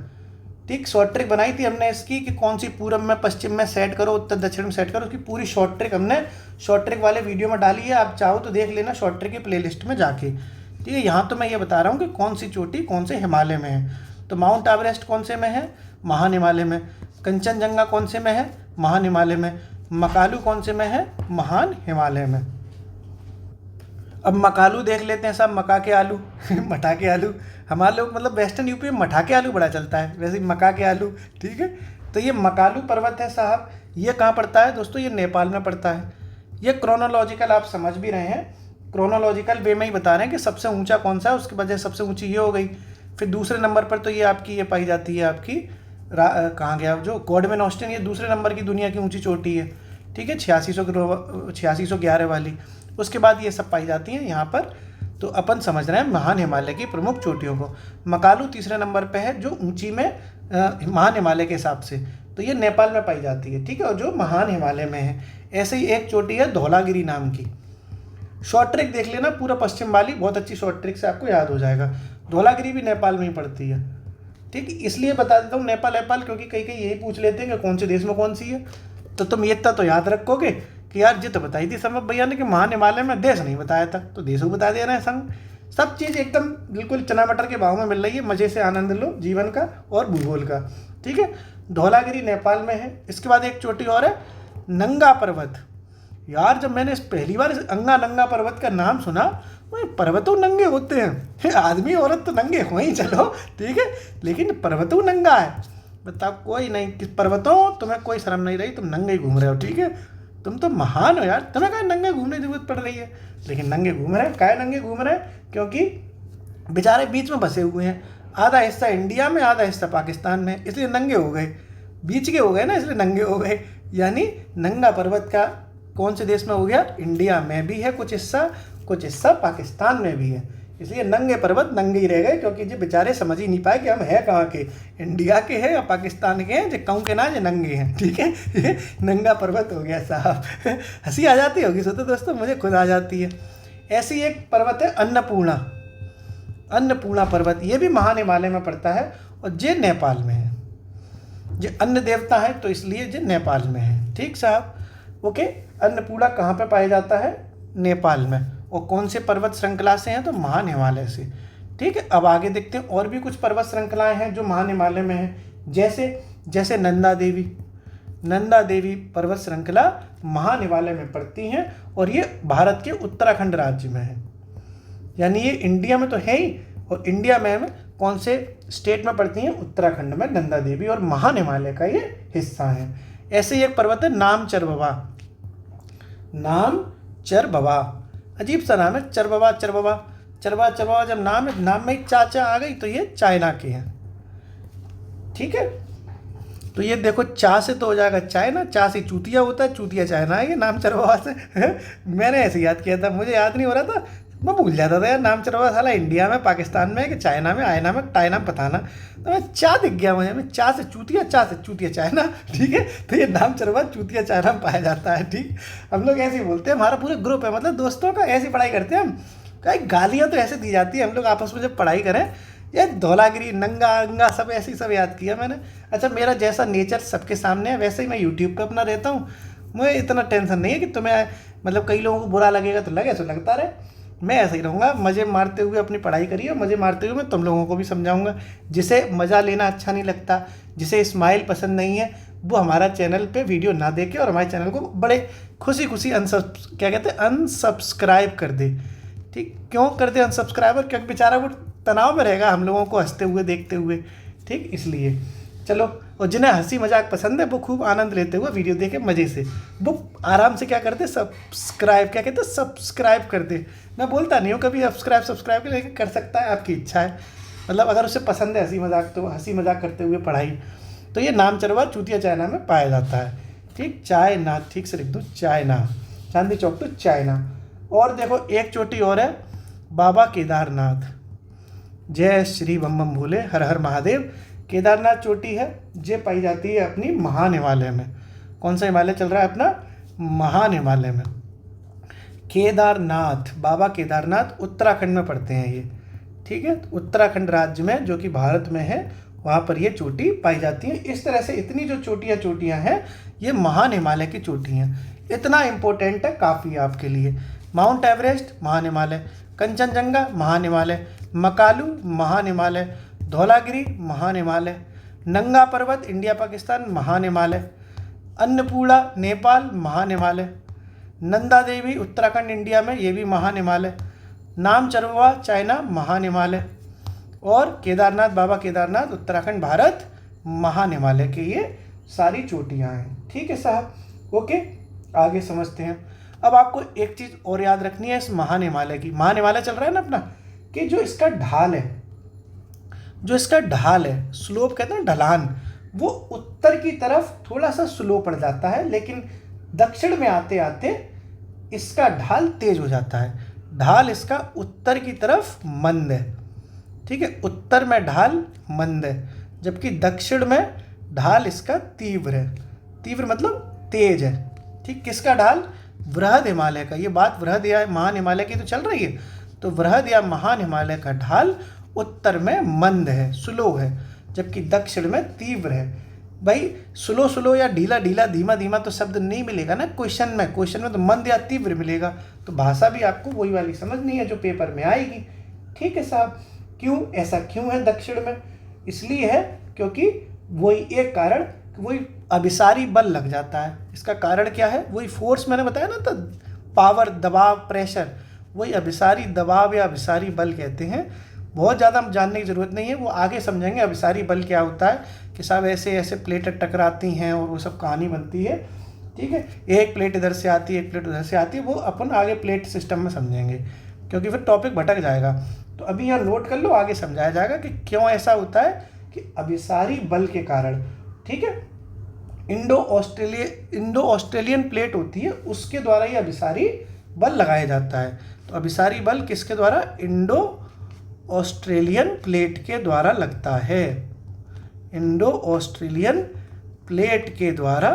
ठीक, शॉर्ट ट्रिक बनाई थी हमने इसकी कि कौन सी पूरब में पश्चिम में सेट करो, उत्तर दक्षिण में सेट करो, उसकी पूरी शॉर्ट ट्रिक हमने शॉर्ट ट्रिक वाले वीडियो में डाली है, आप चाहो तो देख लेना शॉर्ट ट्रिक की प्लेलिस्ट में जाके। ठीक है, यहाँ तो मैं ये बता रहा हूँ कि कौन सी चोटी कौन से हिमालय में है। तो माउंट एवरेस्ट कौन से में है, महान हिमालय में। कंचनजंगा कौन से में है, महान हिमालय में। मकालू कौन से में है, महान हिमालय में। अब मकालू देख लेते हैं साहब, मका के आलू मठा के आलू, हमारे लोग मतलब वेस्टर्न यूपी में मठा के आलू बड़ा चलता है, वैसे मका के आलू। ठीक है, तो ये मकालू पर्वत है साहब, ये कहाँ पड़ता है दोस्तों, ये नेपाल में पड़ता है। ये क्रोनोलॉजिकल आप समझ भी रहे हैं, क्रोनोलॉजिकल वे में ही बता रहे हैं कि सबसे ऊंचा कौन सा है, उसकी वजह सबसे ऊंची ये हो गई। फिर दूसरे नंबर पर तो ये आपकी ये पाई जाती है आपकी कहाँ गया जो गॉडविन ऑस्टिन, ये दूसरे नंबर की दुनिया की ऊंची चोटी है। ठीक है, 8611 वाली। उसके बाद ये सब पाई जाती हैं यहाँ पर। तो अपन समझ रहे हैं महान हिमालय की प्रमुख चोटियों को। मकालू तीसरे नंबर पे है जो ऊंची में महान हिमालय के हिसाब से, तो ये नेपाल में पाई जाती है। ठीक है, और जो महान हिमालय में है। ऐसे ही एक चोटी है धौलागिरी नाम की, शॉर्ट ट्रिक देख लेना पूरा पश्चिम वाली, बहुत अच्छी शॉर्ट ट्रिक से आपको याद हो जाएगा। धौलागिरी भी नेपाल में ही पड़ती है। ठीक, इसलिए बता देता हूँ नेपाल क्योंकि कई यही पूछ लेते हैं कि कौन से देश में कौन सी है, तो तुम ये इतना तो याद रखोगे कि यार जी तो बताई थी समय भैया ने कि महान हिमालय में, देश नहीं बताया था, तो देश को बता दे रहे हैं संग। सब चीज़ एकदम बिल्कुल चना मटर के भाव में मिल रही है, मज़े से आनंद लो जीवन का और भूगोल का। ठीक है, धौलागिरी नेपाल में है। इसके बाद एक चोटी और है नंगा पर्वत। यार जब मैंने पहली बार अंगा नंगा पर्वत का नाम सुना, वो पर्वतों नंगे होते हैं, आदमी औरत तो नंगे हो ही चलो, ठीक है, लेकिन पर्वतों नंगा है। बताओ, कोई नहीं कि पर्वतों तुम्हें कोई शर्म नहीं रही, तुम नंगे ही घूम रहे हो। ठीक है, तुम तो महान हो यार, तुम्हें क्या नंगे घूमने की जरूरत पड़ रही है, लेकिन नंगे घूम रहे हैं। क्या नंगे घूम रहे हैं, क्योंकि बेचारे बीच में बसे हुए हैं, आधा हिस्सा इंडिया में आधा हिस्सा पाकिस्तान में, इसलिए नंगे हो गए, बीच के हो गए ना, इसलिए नंगे हो गए। यानी नंगा पर्वत का कौन से देश में हो गया, इंडिया में भी है कुछ हिस्सा पाकिस्तान में भी है, इसलिए नंगे पर्वत नंगे ही रह गए, क्योंकि जो बेचारे समझ ही नहीं पाए कि हम हैं कहाँ के, इंडिया के हैं या पाकिस्तान के हैं, जो कहूँ के ना जो नंगे हैं। ठीक है, ये नंगा पर्वत हो गया साहब। हंसी आ जाती होगी सोचो दोस्तों, मुझे खुद आ जाती है। ऐसी एक पर्वत है अन्नपूर्णा पर्वत, ये भी महान हिमालय में पड़ता है और ये नेपाल में है। जो अन्न देवता है तो इसलिए जो नेपाल में है। ठीक साहब, ओके। अन्नपूर्णा कहाँ पे पाया जाता है, नेपाल में। और कौन से पर्वत श्रृंखला से हैं, तो महान हिमालय से। ठीक है, अब आगे देखते हैं और भी कुछ पर्वत श्रृंखलाएं हैं जो महान हिमालय में हैं, जैसे नंदा देवी पर्वत श्रृंखला महान हिमालय में पड़ती हैं, और ये भारत के उत्तराखंड राज्य में है। यानी ये इंडिया में तो है ही, और इंडिया में कौन से स्टेट में पड़ती हैं, उत्तराखंड में नंदा देवी, और महान हिमालय का ये हिस्सा है। ऐसे ही एक पर्वत है नामचरबवा, अजीब सा नाम है, चरबवा। जब नाम में ही चाचा आ गई तो ये चाइना के हैं। ठीक है, तो ये देखो चा से तो हो जाएगा चाइना, चा से चूतिया होता है, चूतिया चाइना है, ये नाम चरबवा से। मैंने ऐसे याद किया था, मुझे याद नहीं हो रहा था, मैं भूल जाता था यार, नाम चरबवा साला इंडिया में, पाकिस्तान में, कि चाइना में, आयना में, टाइना पता ना, तो मैं चा दिख गया मुझे, मैं चा से चूतिया चाइना। ठीक है, तो ये नाम चरबवा चूतिया चाइना में पाया जाता है। ठीक, हम लोग ऐसे ही बोलते हैं, हमारा पूरा ग्रुप है, मतलब दोस्तों का ऐसी पढ़ाई करते हैं हम। कई गालियाँ तो ऐसे दी जाती है, हम लोग आपस में जब पढ़ाई करें, ये धौलागिरी नंगा अंगा सब ऐसे ही सब याद किया मैंने। अच्छा, मेरा जैसा नेचर सबके सामने है वैसे ही मैं यूट्यूब पे अपना रहता हूँ, मुझे इतना टेंशन नहीं है कि तुम्हें मतलब कई लोगों को बुरा लगेगा, तो लगे तो लगता रहे, मैं ऐसे ही रहूँगा, मज़े मारते हुए अपनी पढ़ाई करिए, मज़े मारते हुए मैं तुम लोगों को भी समझाऊँगा। जिसे मज़ा लेना अच्छा नहीं लगता, जिसे स्माइल पसंद नहीं है, वो हमारा चैनल पे वीडियो ना देखे और हमारे चैनल को बड़े खुशी अनसब्सक्राइब कर दे। ठीक, क्यों कर दे अनसब्सक्राइबर, क्योंकि बेचारा वो तनाव में रहेगा हम लोगों को हंसते हुए देखते हुए। ठीक, इसलिए चलो, और जिन्हें हंसी मजाक पसंद है वो खूब आनंद लेते हुए वीडियो देखे मज़े से, वो आराम से क्या करते, सब्सक्राइब कर दे। मैं बोलता नहीं हूँ कभी सब्सक्राइब के, लेकिन कर सकता है, आपकी इच्छा है, मतलब अगर उसे पसंद है हंसी मजाक करते हुए पढ़ाई। तो ये नाम चरबवा चूतिया चाइना में पाया जाता है। ठीक, चाइना, ठीक से लिख दो, चाइना, चांदी चौक टू चाइना। और देखो एक चोटी और है, बाबा केदारनाथ, जय श्री बम बम भोले, हर हर महादेव। केदारनाथ चोटी है, ये पाई जाती है अपनी महान हिमालय में। कौन सा हिमालय चल रहा है अपना, महान हिमालय में। केदारनाथ, बाबा केदारनाथ उत्तराखंड में पड़ते हैं ये। ठीक है, उत्तराखंड राज्य में, जो कि भारत में है, वहाँ पर ये चोटी पाई जाती है। इस तरह से इतनी जो चोटियाँ हैं ये महान हिमालय की चोटी हैं। इतना इम्पोर्टेंट है काफ़ी आपके लिए। माउंट एवरेस्ट महान हिमालय, कंचनजंगा महान हिमालय, मकालू महान हिमालय, धौलागिरी महान हिमालय, नंगा पर्वत इंडिया पाकिस्तान महान हिमालय, अन्नपूर्णा नेपाल महान हिमालय, नंदा देवी उत्तराखंड इंडिया में ये भी महान हिमालय, नामचरवा चाइना महान हिमालय, और केदारनाथ बाबा केदारनाथ उत्तराखंड भारत महान हिमालय के ये सारी चोटियाँ हैं। ठीक है साहब, ओके, आगे समझते हैं। अब आपको एक चीज़ और याद रखनी है इस महान हिमालय की। महान हिमालय चल रहा है ना अपना, कि जो इसका ढाल है, स्लोप कहते हैं ढलान, वो उत्तर की तरफ थोड़ा सा स्लो पड़ जाता है, लेकिन दक्षिण में आते आते इसका ढाल तेज हो जाता है। ढाल इसका उत्तर की तरफ मंद है। ठीक है, उत्तर में ढाल मंद है, जबकि दक्षिण में ढाल इसका तीव्र है। तीव्र मतलब तेज है। ठीक, किसका ढाल? वृहद हिमालय का। ये बात वृहद या महान हिमालय की तो चल रही है, तो वृहद या महान हिमालय का ढाल उत्तर में मंद है, स्लो है, जबकि दक्षिण में तीव्र है। भाई स्लो या ढीला धीमा तो शब्द नहीं मिलेगा ना क्वेश्चन में तो मंद या तीव्र मिलेगा। तो भाषा भी आपको वही वाली समझनी है जो पेपर में आएगी। ठीक है साहब, क्यों ऐसा क्यों है दक्षिण में? इसलिए है क्योंकि वही एक कारण, वही अभिसारी बल लग जाता है। इसका कारण क्या है? वही फोर्स मैंने बताया ना, तो पावर, दबाव, प्रेशर, वही अभिसारी दबाव या अभिसारी बल कहते हैं। बहुत ज़्यादा हम जानने की ज़रूरत नहीं है, वो आगे समझेंगे अभिसारी बल क्या होता है, कि साहब ऐसे प्लेटें टकराती हैं और वो सब कहानी बनती है। ठीक है, एक प्लेट इधर से आती है, एक प्लेट उधर से आती है, वो अपन आगे प्लेट सिस्टम में समझेंगे, क्योंकि फिर टॉपिक भटक जाएगा। तो अभी यहाँ नोट कर लो, आगे समझाया जाएगा कि क्यों ऐसा होता है, कि अभिसारी बल के कारण। ठीक है, इंडो ऑस्ट्रेलियन प्लेट होती है, उसके द्वारा ये अभिसारी बल लगाया जाता है। तो अभिसारी बल किसके द्वारा? इंडो ऑस्ट्रेलियन प्लेट के द्वारा लगता है। इंडो ऑस्ट्रेलियन प्लेट के द्वारा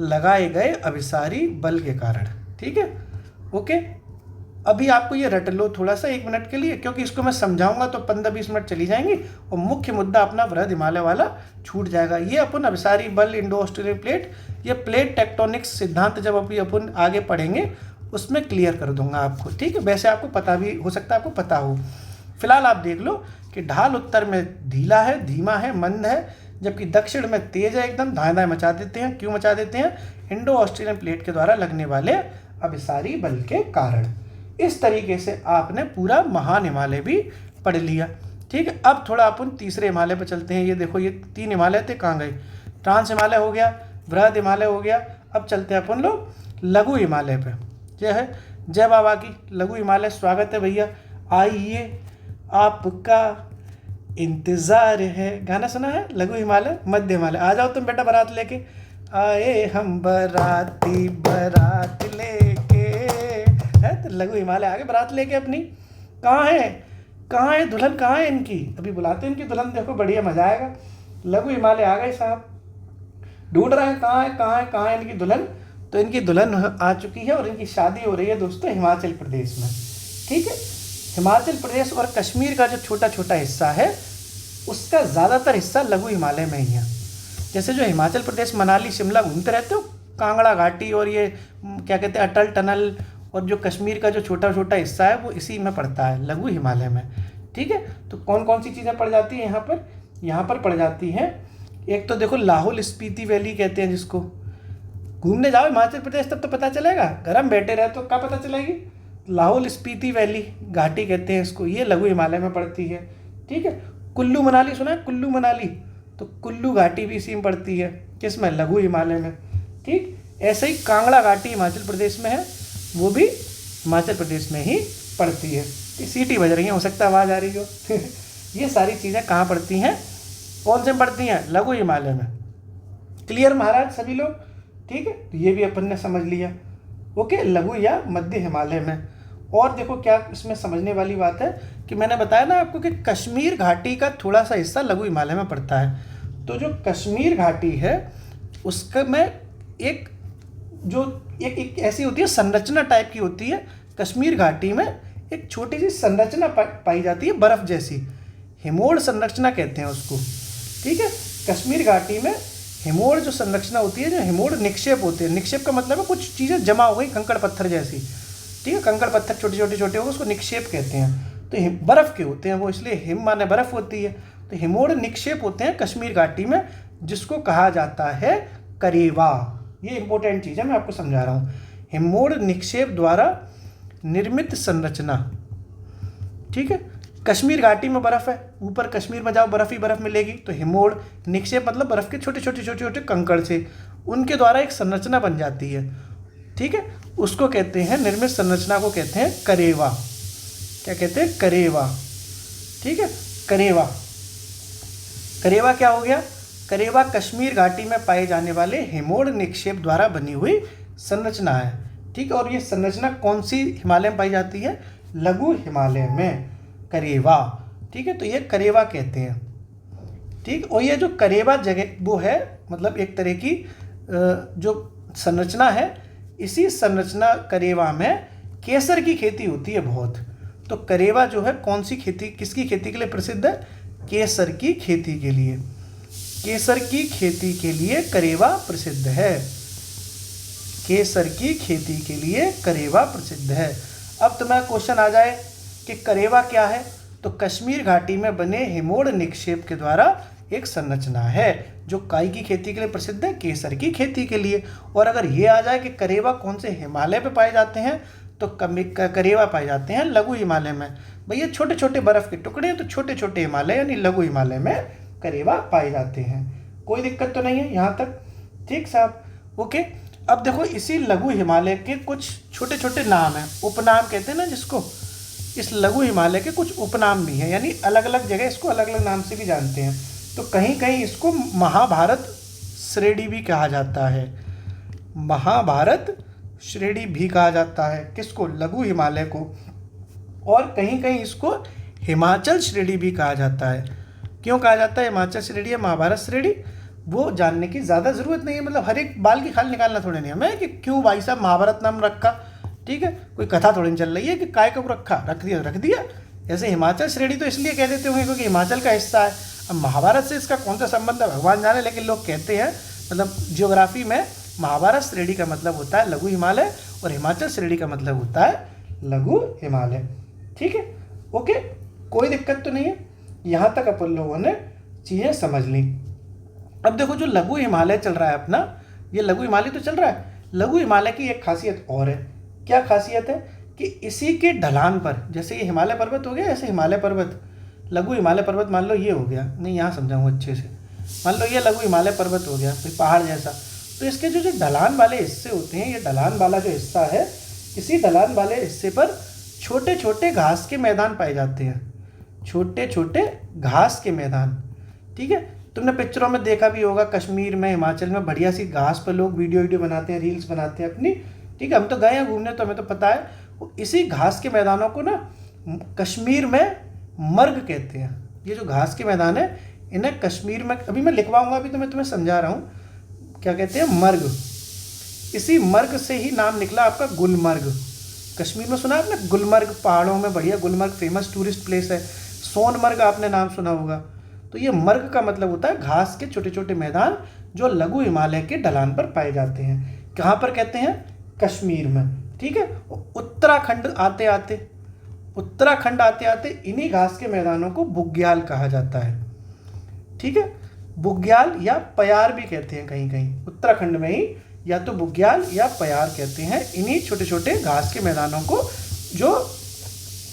लगाए गए अभिसारी बल के कारण। ठीक है, ओके। अभी आपको ये रट लो थोड़ा सा 1 मिनट के लिए, क्योंकि इसको मैं समझाऊंगा तो 15-20 मिनट चली जाएंगी और मुख्य मुद्दा अपना वृहद हिमालय वाला छूट जाएगा। ये अपन अभिसारी बल, इंडो ऑस्ट्रेलियन प्लेट, ये प्लेट टेक्टोनिक्स सिद्धांत जब अभी अपन आगे पढ़ेंगे उसमें क्लियर कर दूंगा आपको। ठीक है, वैसे आपको पता भी हो सकता है, आपको पता हो। फिलहाल आप देख लो कि ढाल उत्तर में ढीला है, धीमा है, मंद है, जबकि दक्षिण में तेज है, एकदम धाएं मचा देते हैं। क्यों मचा देते हैं? इंडो ऑस्ट्रेलियन प्लेट के द्वारा लगने वाले अभिसारी बल के कारण। इस तरीके से आपने पूरा महान हिमालय भी पढ़ लिया। ठीक है, अब थोड़ा अपन तीसरे हिमालय पर चलते हैं। ये देखो, ये 3 हिमालय थे, कहाँ गए? ट्रांस हिमालय हो गया, वृहद हिमालय हो गया। अब चलते हैं अपन लोग लघु हिमालय पे। यह है जय बाबा की लघु हिमालय। स्वागत है भैया, आइए आपका इंतज़ार है। गाना सुना है? लघु हिमालय, मध्य हिमालय। आ जाओ तुम बेटा बारात लेके, आए हम बाराती बारात लेके, है तो लघु हिमालय आगे बारात लेके अपनी। कहाँ है दुल्हन? कहाँ है इनकी? अभी बुलाते हैं इनकी दुल्हन, देखो बढ़िया मजा आएगा। लघु हिमालय आ गए साहब, ढूंढ रहे हैं कहाँ है इनकी दुल्हन। तो इनकी दुल्हन आ चुकी है और इनकी शादी हो रही है दोस्तों हिमाचल प्रदेश में। ठीक है, हिमाचल प्रदेश और कश्मीर का जो छोटा छोटा हिस्सा है उसका ज़्यादातर हिस्सा लघु हिमालय में ही है। जैसे जो हिमाचल प्रदेश मनाली शिमला घूमते रहते हो, कांगड़ा घाटी और ये क्या कहते हैं अटल टनल, और जो कश्मीर का जो छोटा छोटा हिस्सा है वो इसी में पड़ता है, लघु हिमालय में। ठीक है, तो कौन कौन सी चीज़ें पड़ जाती हैं यहाँ पर पड़ जाती हैं। एक तो देखो लाहौल स्पीति वैली कहते हैं जिसको। घूमने जाओ हिमाचल प्रदेश तब तो पता चलेगा, घर में बैठे रहे तो क्या पता चलेगी। लाहौल स्पीति वैली घाटी कहते हैं इसको, ये लघु हिमालय में पड़ती है। ठीक है, कुल्लू मनाली सुना है? कुल्लू मनाली, तो कुल्लू घाटी भी इसी में पड़ती है, किसमें? लघु हिमालय में। ठीक, ऐसे ही कांगड़ा घाटी हिमाचल प्रदेश में है, वो भी हिमाचल प्रदेश में ही पड़ती है। सीटी बज रही है, हो सकता है आवाज़ आ रही हो। ये सारी चीज़ें कहाँ पड़ती हैं? कौन से पड़ती हैं? लघु हिमालय में। क्लियर महाराज सभी लोग? ठीक है, तो ये भी अपन ने समझ लिया। ओके, लघु या मध्य हिमालय में। और देखो क्या इसमें समझने वाली बात है कि मैंने बताया ना आपको कि कश्मीर घाटी का थोड़ा सा हिस्सा लघु हिमालय में पड़ता है। तो जो कश्मीर घाटी है उसका में एक ऐसी होती है, संरचना टाइप की होती है। कश्मीर घाटी में एक छोटी सी संरचना पाई जाती है, बर्फ़ जैसी, हिमोड़ संरचना कहते हैं उसको। ठीक है। कश्मीर घाटी में हिमोड़ जो संरचना होती है, जो हिमोड़ निक्षेप होते हैं, निक्षेप का मतलब है कुछ चीज़ें जमा हो गई कंकड़ पत्थर जैसी, ठीक है, कंकड़ पत्थर छोटे छोटे छोटे हो गए, उसको निक्षेप कहते हैं। तो बर्फ़ के होते हैं वो, इसलिए हिम माने बर्फ़ होती है, तो हिमोड़ निक्षेप होते हैं कश्मीर घाटी में, जिसको कहा जाता है करेवा। ये इंपॉर्टेंट चीज़ है, मैं आपको समझा रहा हूँ। हिमोड़ निक्षेप द्वारा निर्मित संरचना, ठीक है। कश्मीर घाटी में बर्फ़ है, ऊपर कश्मीर में जाओ बर्फ़ ही बर्फ़ मिलेगी, तो हिमोड़ निक्षेप मतलब बर्फ़ के छोटे छोटे छोटे छोटे कंकड़ से उनके द्वारा एक संरचना बन जाती है, ठीक है। उसको कहते हैं, निर्मित संरचना को कहते हैं करेवा। क्या कहते हैं? करेवा, ठीक है। करेवा, करेवा क्या हो गया? करेवा कश्मीर घाटी में पाए जाने वाले हिमोड़ निक्षेप द्वारा बनी हुई संरचना है, ठीक है। और ये संरचना कौन सी हिमालय में पाई जाती है? लघु हिमालय में, करेवा, ठीक है। तो ये करेवा कहते हैं, ठीक। और ये जो करेवा जगह वो है, मतलब एक तरह की जो संरचना है, इसी संरचना करेवा में केसर की खेती होती है बहुत। तो करेवा जो है कौन सी खेती, किसकी खेती के लिए प्रसिद्ध है? केसर की खेती के लिए। केसर की खेती के लिए करेवा प्रसिद्ध है, केसर की खेती के लिए करेवा प्रसिद्ध है। अब तुम्हें क्वेश्चन आ जाए कि करेवा क्या है, तो कश्मीर घाटी में बने हिमोड़ निक्षेप के द्वारा एक संरचना है जो काई की खेती के लिए प्रसिद्ध है, केसर की खेती के लिए। और अगर ये आ जाए कि करेवा कौन से हिमालय पे पाए जाते हैं, तो करेवा पाए जाते हैं लघु हिमालय में। भैया छोटे छोटे बर्फ़ के टुकड़े हैं, तो छोटे छोटे हिमालय यानी लघु हिमालय में करेवा पाए जाते हैं। कोई दिक्कत तो नहीं है यहाँ तक? ठीक साहब, ओके। अब देखो, इसी लघु हिमालय के कुछ छोटे छोटे नाम हैं, उपनाम कहते हैं ना जिसको। इस लघु हिमालय के कुछ उपनाम भी हैं, यानी अलग अलग जगह इसको अलग अलग नाम से भी जानते हैं। तो कहीं कहीं इसको महाभारत श्रेणी भी कहा जाता है, महाभारत श्रेणी भी कहा जाता है किसको? लघु हिमालय को। और कहीं कहीं इसको हिमाचल श्रेणी भी कहा जाता है। क्यों कहा जाता है हिमाचल श्रेणी या महाभारत श्रेणी? वो जानने की ज़्यादा ज़रूरत नहीं है, मतलब हर एक बाल की खाल निकालना थोड़े नहीं हमें कि क्यों भाई साहब महाभारत नाम रखा, ठीक है। कोई कथा थोड़ी नहीं चल रही है कि काय कब रखा, रख दिया रख दिया। जैसे हिमाचल श्रेणी तो इसलिए कह देते होंगे क्योंकि हिमाचल का हिस्सा है। अब महाभारत से इसका कौन सा संबंध है भगवान जाने, लेकिन लोग कहते हैं, मतलब जियोग्राफी में महाभारत श्रेणी का मतलब होता है लघु हिमालय और हिमाचल श्रेणी का मतलब होता है लघु हिमालय, ठीक है, ओके। कोई दिक्कत तो नहीं है, यहाँ तक अपन लोगों ने चीज़ें समझ ली। अब देखो, जो लघु हिमालय चल रहा है अपना, ये लघु हिमालय तो चल रहा है, लघु हिमालय की एक खासियत और है। क्या खासियत है? कि इसी के ढलान पर, जैसे ये हिमालय पर्वत हो गया, ऐसे हिमालय पर्वत, लघु हिमालय पर्वत मान लो ये हो गया, नहीं यहाँ समझाऊँ अच्छे से, मान लो ये लघु हिमालय पर्वत हो गया, फिर पहाड़ जैसा। तो इसके जो जो ढलान वाले हिस्से होते हैं, ये ढलान वाला जो हिस्सा है, इसी ढलान वाले हिस्से पर छोटे छोटे घास के मैदान पाए जाते हैं, छोटे छोटे घास के मैदान, ठीक है। तुमने पिक्चरों में देखा भी होगा, कश्मीर में, हिमाचल में बढ़िया सी घास पर लोग वीडियो बनाते हैं, रील्स बनाते हैं अपनी, ठीक है। हम तो गए हैं घूमने, तो हमें तो पता है। इसी घास के मैदानों को ना कश्मीर में मर्ग कहते हैं। ये जो घास के मैदान है, इन्हें कश्मीर में, अभी मैं लिखवाऊंगा, अभी तो मैं तुम्हें समझा रहा हूँ, क्या कहते हैं? मर्ग। इसी मर्ग से ही नाम निकला आपका गुलमर्ग। कश्मीर में सुना आपने गुलमर्ग, पहाड़ों में बढ़िया गुलमर्ग फेमस टूरिस्ट प्लेस है। सोनमर्ग आपने नाम सुना होगा। तो ये मर्ग का मतलब होता है घास के छोटे छोटे मैदान जो लघु हिमालय के ढलान पर पाए जाते हैं। कहाँ पर कहते हैं? कश्मीर में, ठीक है। उत्तराखंड आते आते इन्हीं घास के मैदानों को बुग्याल कहा जाता है, ठीक है। बुग्याल या पयार भी कहते हैं कहीं कहीं, उत्तराखंड में ही या तो बुग्याल या पयार कहते हैं इन्हीं छोटे छोटे घास के मैदानों को जो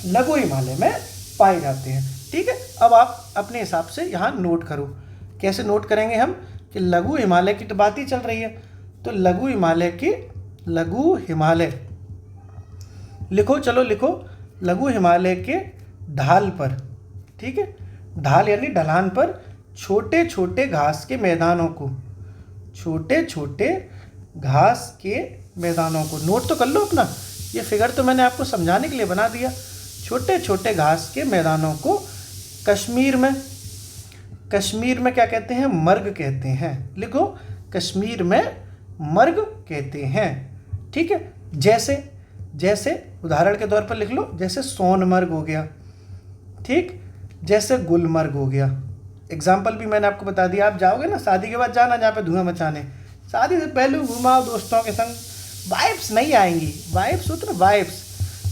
लघु हिमालय में पाए जाते हैं, ठीक है। अब आप अपने हिसाब से यहाँ नोट करो। कैसे नोट करेंगे हम? कि लघु हिमालय की तो बात ही चल रही है, तो लघु हिमालय लिखो, चलो लिखो, लघु हिमालय के ढाल पर, ठीक है, ढाल यानी ढलान पर छोटे छोटे घास के मैदानों को, छोटे छोटे घास के मैदानों को नोट तो कर लो अपना। ये फिगर तो मैंने आपको समझाने के लिए बना दिया। छोटे छोटे घास के मैदानों को कश्मीर में क्या कहते हैं? मर्ग कहते हैं। लिखो, कश्मीर में मर्ग कहते हैं, ठीक है। जैसे उदाहरण के तौर पर लिख लो, जैसे सोनमर्ग हो गया, ठीक, जैसे गुलमर्ग हो गया, एग्जाम्पल भी मैंने आपको बता दिया। आप जाओगे ना शादी के बाद, जाना जहाँ पे धुआं मचाने, शादी से पहले घुमाओ दोस्तों के संग, वाइब्स नहीं आएंगी। वाइब्स होती ना,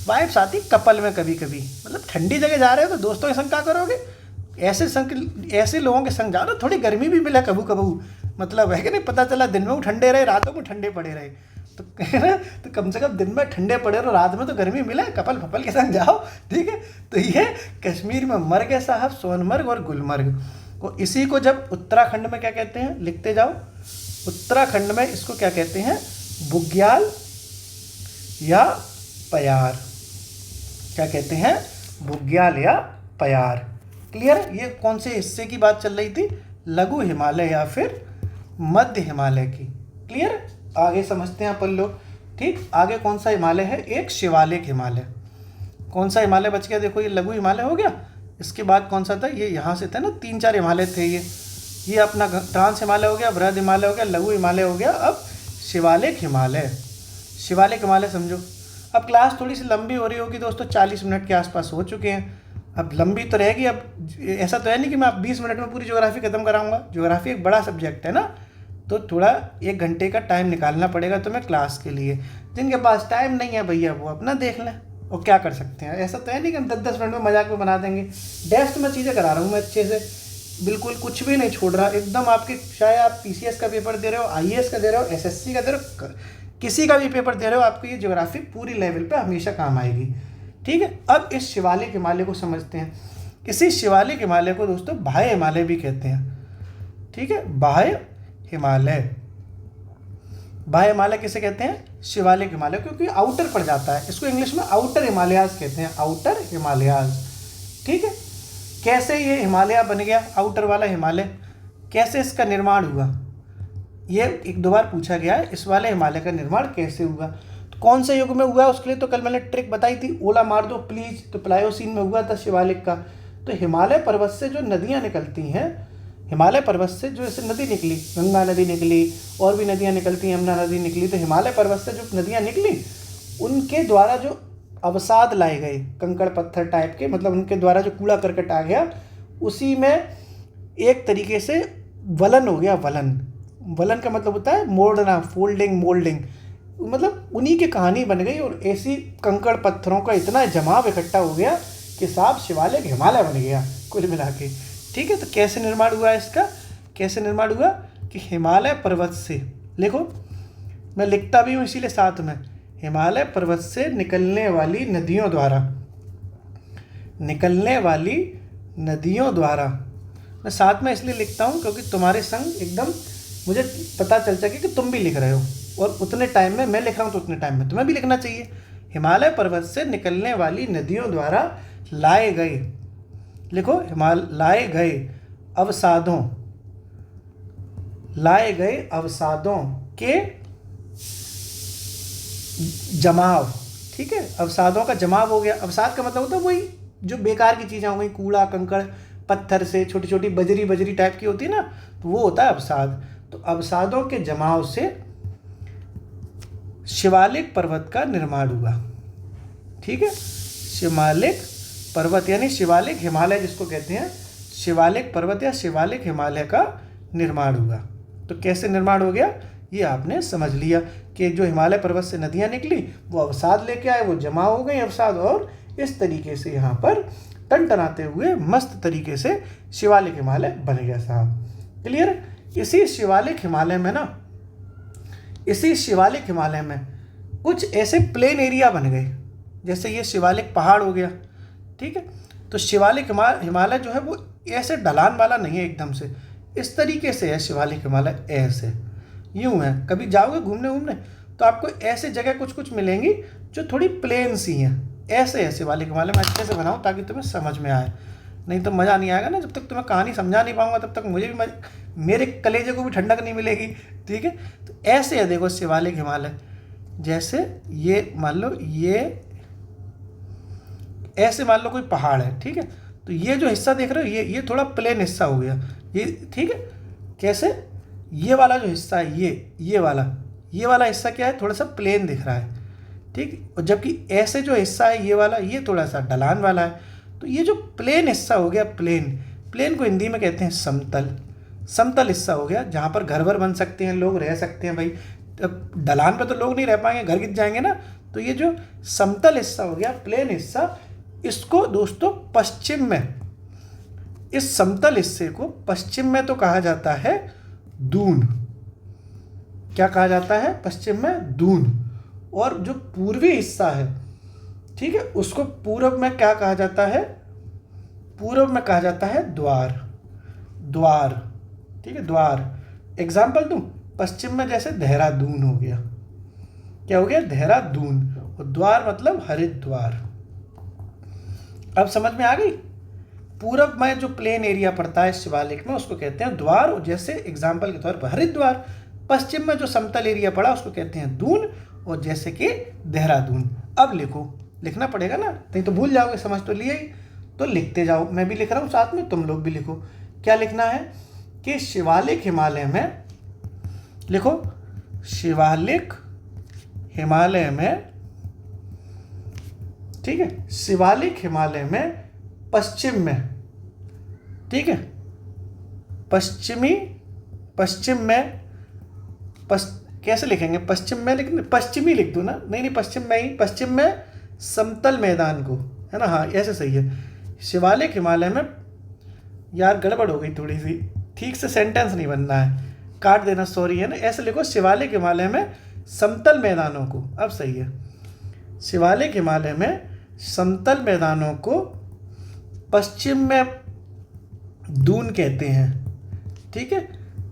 वाइब्स आती कपल में कभी कभी। मतलब ठंडी जगह जा रहे हो तो दोस्तों के संग क्या करोगे, ऐसे लोगों के संग जाओ ना, थोड़ी गर्मी भी मिले कभी कभी, मतलब है कि नहीं, पता चला दिन में वो ठंडे रहे, रातों में ठंडे पड़े रहे, तो तो कम से कम दिन में ठंडे पड़े रहो, रात में तो गर्मी मिले, कपल फपल के संग जाओ, ठीक है। तो ये कश्मीर में मर्ग है साहब, सोनमर्ग और गुलमर्ग को, इसी को जब उत्तराखंड में क्या कहते हैं, लिखते जाओ, उत्तराखंड में इसको क्या कहते हैं, बुग्याल या पयार। क्या कहते हैं, बुग्याल या पयार। क्लियर। ये कौन से हिस्से की बात चल रही थी, लघु हिमालय या फिर मध्य हिमालय की। क्लियर। आगे समझते हैं अपन लोग। ठीक, आगे कौन सा हिमालय है, एक शिवालिक हिमालय। कौन सा हिमालय बच गया, देखो ये लघु हिमालय हो गया, इसके बाद कौन सा था, ये यहाँ से था ना, 3-4 हिमालय थे ये अपना ट्रांस हिमालय हो गया, बृहद हिमालय हो गया, लघु हिमालय हो गया, अब शिवालिक हिमालय। शिवालिक हिमालय समझो। अब क्लास थोड़ी सी लंबी हो रही होगी दोस्तों, 40 मिनट के आसपास हो चुके हैं, अब लंबी तो रहेगी। अब ऐसा तो है नहीं कि मैं 20 मिनट में पूरी ज्योग्राफी खत्म कराऊंगा, ज्योग्राफी एक बड़ा सब्जेक्ट है ना, तो थोड़ा 1 घंटे का टाइम निकालना पड़ेगा तुम्हें क्लास के लिए। जिनके पास टाइम नहीं है भैया वो अपना देख लें, और क्या कर सकते हैं। ऐसा तो है नहीं कि हम 10-10 मिनट में मजाक में बना देंगे। डेस्ट में चीज़ें करा रहा हूँ मैं अच्छे से, बिल्कुल कुछ भी नहीं छोड़ रहा एकदम। आपके चाहे आप PCS का पेपर दे रहे हो, IAS का दे रहे हो, SSC का दे रहे हो, किसी का भी पेपर दे रहे हो, आपको ये ज्योग्राफी पूरी लेवल पे हमेशा काम आएगी। ठीक है। अब इस शिवालिक हिमालय को समझते हैं। इसी शिवालिक हिमालय को दोस्तों बाह्य हिमालय भी कहते हैं। ठीक है, बाह्य हिमालय। बाह्य हिमालय किसे कहते हैं, शिवालिक हिमालय, क्योंकि आउटर पड़ जाता है, इसको इंग्लिश में आउटर हिमालयाज कहते हैं, आउटर हिमालयाज। ठीक है। कैसे ये हिमालय बन गया, आउटर वाला हिमालय, कैसे इसका निर्माण हुआ, ये 1-2 बार पूछा गया है। इस वाले हिमालय का निर्माण कैसे हुआ, तो कौन से युग में हुआ, उसके लिए तो कल मैंने ट्रिक बताई थी, ओला मार दो प्लीज, तो प्लायोसीन में हुआ था शिवालिक का। तो हिमालय पर्वत से जो नदियाँ निकलती हैं, हिमालय पर्वत से जो ऐसे नदी निकली, गंगा नदी निकली, और भी नदियाँ निकलती हैं, यमुना नदी निकली, तो हिमालय पर्वत से जो नदियाँ निकली उनके द्वारा जो अवसाद लाए गए, कंकड़ पत्थर टाइप के, मतलब उनके द्वारा जो कूड़ा करकट आ गया, उसी में एक तरीके से वलन हो गया। वलन का मतलब होता है मोड़ना, फोल्डिंग, मोल्डिंग, मतलब उन्हीं की कहानी बन गई। और ऐसी कंकड़ पत्थरों का इतना जमाव इकट्ठा हो गया कि साहब शिवालिक हिमालय बन गया कुल मिला के। ठीक है। तो कैसे निर्माण हुआ इसका, कैसे निर्माण हुआ कि हिमालय पर्वत से, देखो मैं लिखता भी हूँ इसीलिए साथ में, हिमालय पर्वत से निकलने वाली नदियों द्वारा, मैं साथ में इसलिए लिखता हूँ क्योंकि तुम्हारे संग एकदम मुझे पता चल सके कि तुम भी लिख रहे हो, और उतने टाइम में मैं लिख रहा हूँ तो उतने टाइम में तुम्हें भी लिखना चाहिए। हिमालय पर्वत से निकलने वाली नदियों द्वारा लाए गए, लिखो लाए गए अवसादों के जमाव। ठीक है, अवसादों का जमाव हो गया। अवसाद का मतलब होता है वही जो बेकार की चीज़ें हो गई, कूड़ा कंकड़ पत्थर से, छोटी छोटी बजरी टाइप की होती है ना, तो वो होता है अवसाद। तो अवसादों के जमाव से शिवालिक पर्वत का निर्माण हुआ। ठीक है, शिवालिक पर्वत यानी शिवालिक हिमालय जिसको कहते हैं, शिवालिक पर्वत या शिवालिक हिमालय का निर्माण हुआ। तो कैसे निर्माण हो गया ये आपने समझ लिया कि जो हिमालय पर्वत से नदियाँ निकली वो अवसाद लेके आए, वो जमा हो गई अवसाद, और इस तरीके से यहाँ पर टनटनाते हुए मस्त तरीके से शिवालिक हिमालय बन गया साहब। क्लियर। इसी शिवालिक हिमालय में कुछ ऐसे प्लेन एरिया बन गए, जैसे ये शिवालिक पहाड़ हो गया। ठीक है, तो शिवालिक हिमालय जो है वो ऐसे ढलान वाला नहीं है एकदम से, इस तरीके से है शिवालिक हिमालय, ऐसे यूँ है। कभी जाओगे घूमने तो आपको ऐसे जगह कुछ मिलेंगी जो थोड़ी प्लेन सी हैं, ऐसे है शिवालिक हिमालय। मैं अच्छे से बनाऊँ ताकि तुम्हें समझ में आए, नहीं तो मज़ा नहीं आएगा ना। जब तक तुम्हें कहानी समझा नहीं पाऊंगा तब तक मुझे भी मेरे कलेजे को भी ठंडक नहीं मिलेगी। ठीक है, तो ऐसे है देखो शिवालिक हिमालय, जैसे ये मान लो, ये ऐसे मान लो कोई पहाड़ है। ठीक है, तो ये जो हिस्सा देख रहे हो ये थोड़ा प्लेन हिस्सा हो गया ये। ठीक है, कैसे, ये वाला जो हिस्सा है ये वाला हिस्सा क्या है, थोड़ा सा प्लेन दिख रहा है। ठीक, और जबकि ऐसे जो हिस्सा है ये वाला, ये थोड़ा सा ढलान वाला है। तो ये जो प्लेन हिस्सा हो गया प्लेन, प्लेन को हिंदी में कहते हैं समतल। समतल हिस्सा हो गया जहाँ पर घर वर बन सकते हैं, लोग रह सकते हैं। भाई अब ढलान पे तो लोग नहीं रह पाएंगे, घर गिर जाएंगे ना। तो ये जो समतल हिस्सा हो गया, प्लेन हिस्सा, इसको दोस्तों पश्चिम में, इस समतल हिस्से को पश्चिम में तो कहा जाता है दून। क्या कहा जाता है पश्चिम में? दून। और जो पूर्वी हिस्सा है, ठीक है, उसको पूर्व में क्या कहा जाता है? पूर्व में कहा जाता है द्वार। द्वार, ठीक है, द्वार। एग्जाम्पल दूं, पश्चिम में जैसे देहरादून हो गया। क्या हो गया? देहरादून। और द्वार मतलब हरिद्वार। अब समझ में आ गई? पूरब में जो प्लेन एरिया पड़ता है शिवालिक में, उसको कहते हैं द्वार। और जैसे एग्जाम्पल के तौर पर हरिद्वार। पश्चिम में जो समतल एरिया पड़ा उसको कहते हैं दून, और जैसे कि देहरादून। अब लिखो, लिखना पड़ेगा ना, नहीं तो भूल जाओगे, समझ तो लिया ही। तो लिखते जाओ, मैं भी लिख रहा हूँ साथ में, तुम लोग भी लिखो। क्या लिखना है? कि शिवालिक हिमालय में, लिखो, शिवालिक हिमालय में, ठीक है, शिवालिक हिमालय में पश्चिम में, ठीक है, पश्चिमी, पश्चिम में, कैसे लिखेंगे? पश्चिम में लिख, पश्चिमी लिख दो ना। नहीं, पश्चिम में ही, पश्चिम में समतल मैदान को, है ना, हाँ ऐसे सही है। शिवालिक हिमालय में, यार गड़बड़ हो गई थोड़ी सी, ठीक से सेंटेंस नहीं बनना है, काट देना, सॉरी, है ना। ऐसे लिखो, शिवालिक हिमालय में समतल मैदानों को। अब सही है, शिवालिक हिमालय में समतल मैदानों को पश्चिम में दून कहते हैं, ठीक है,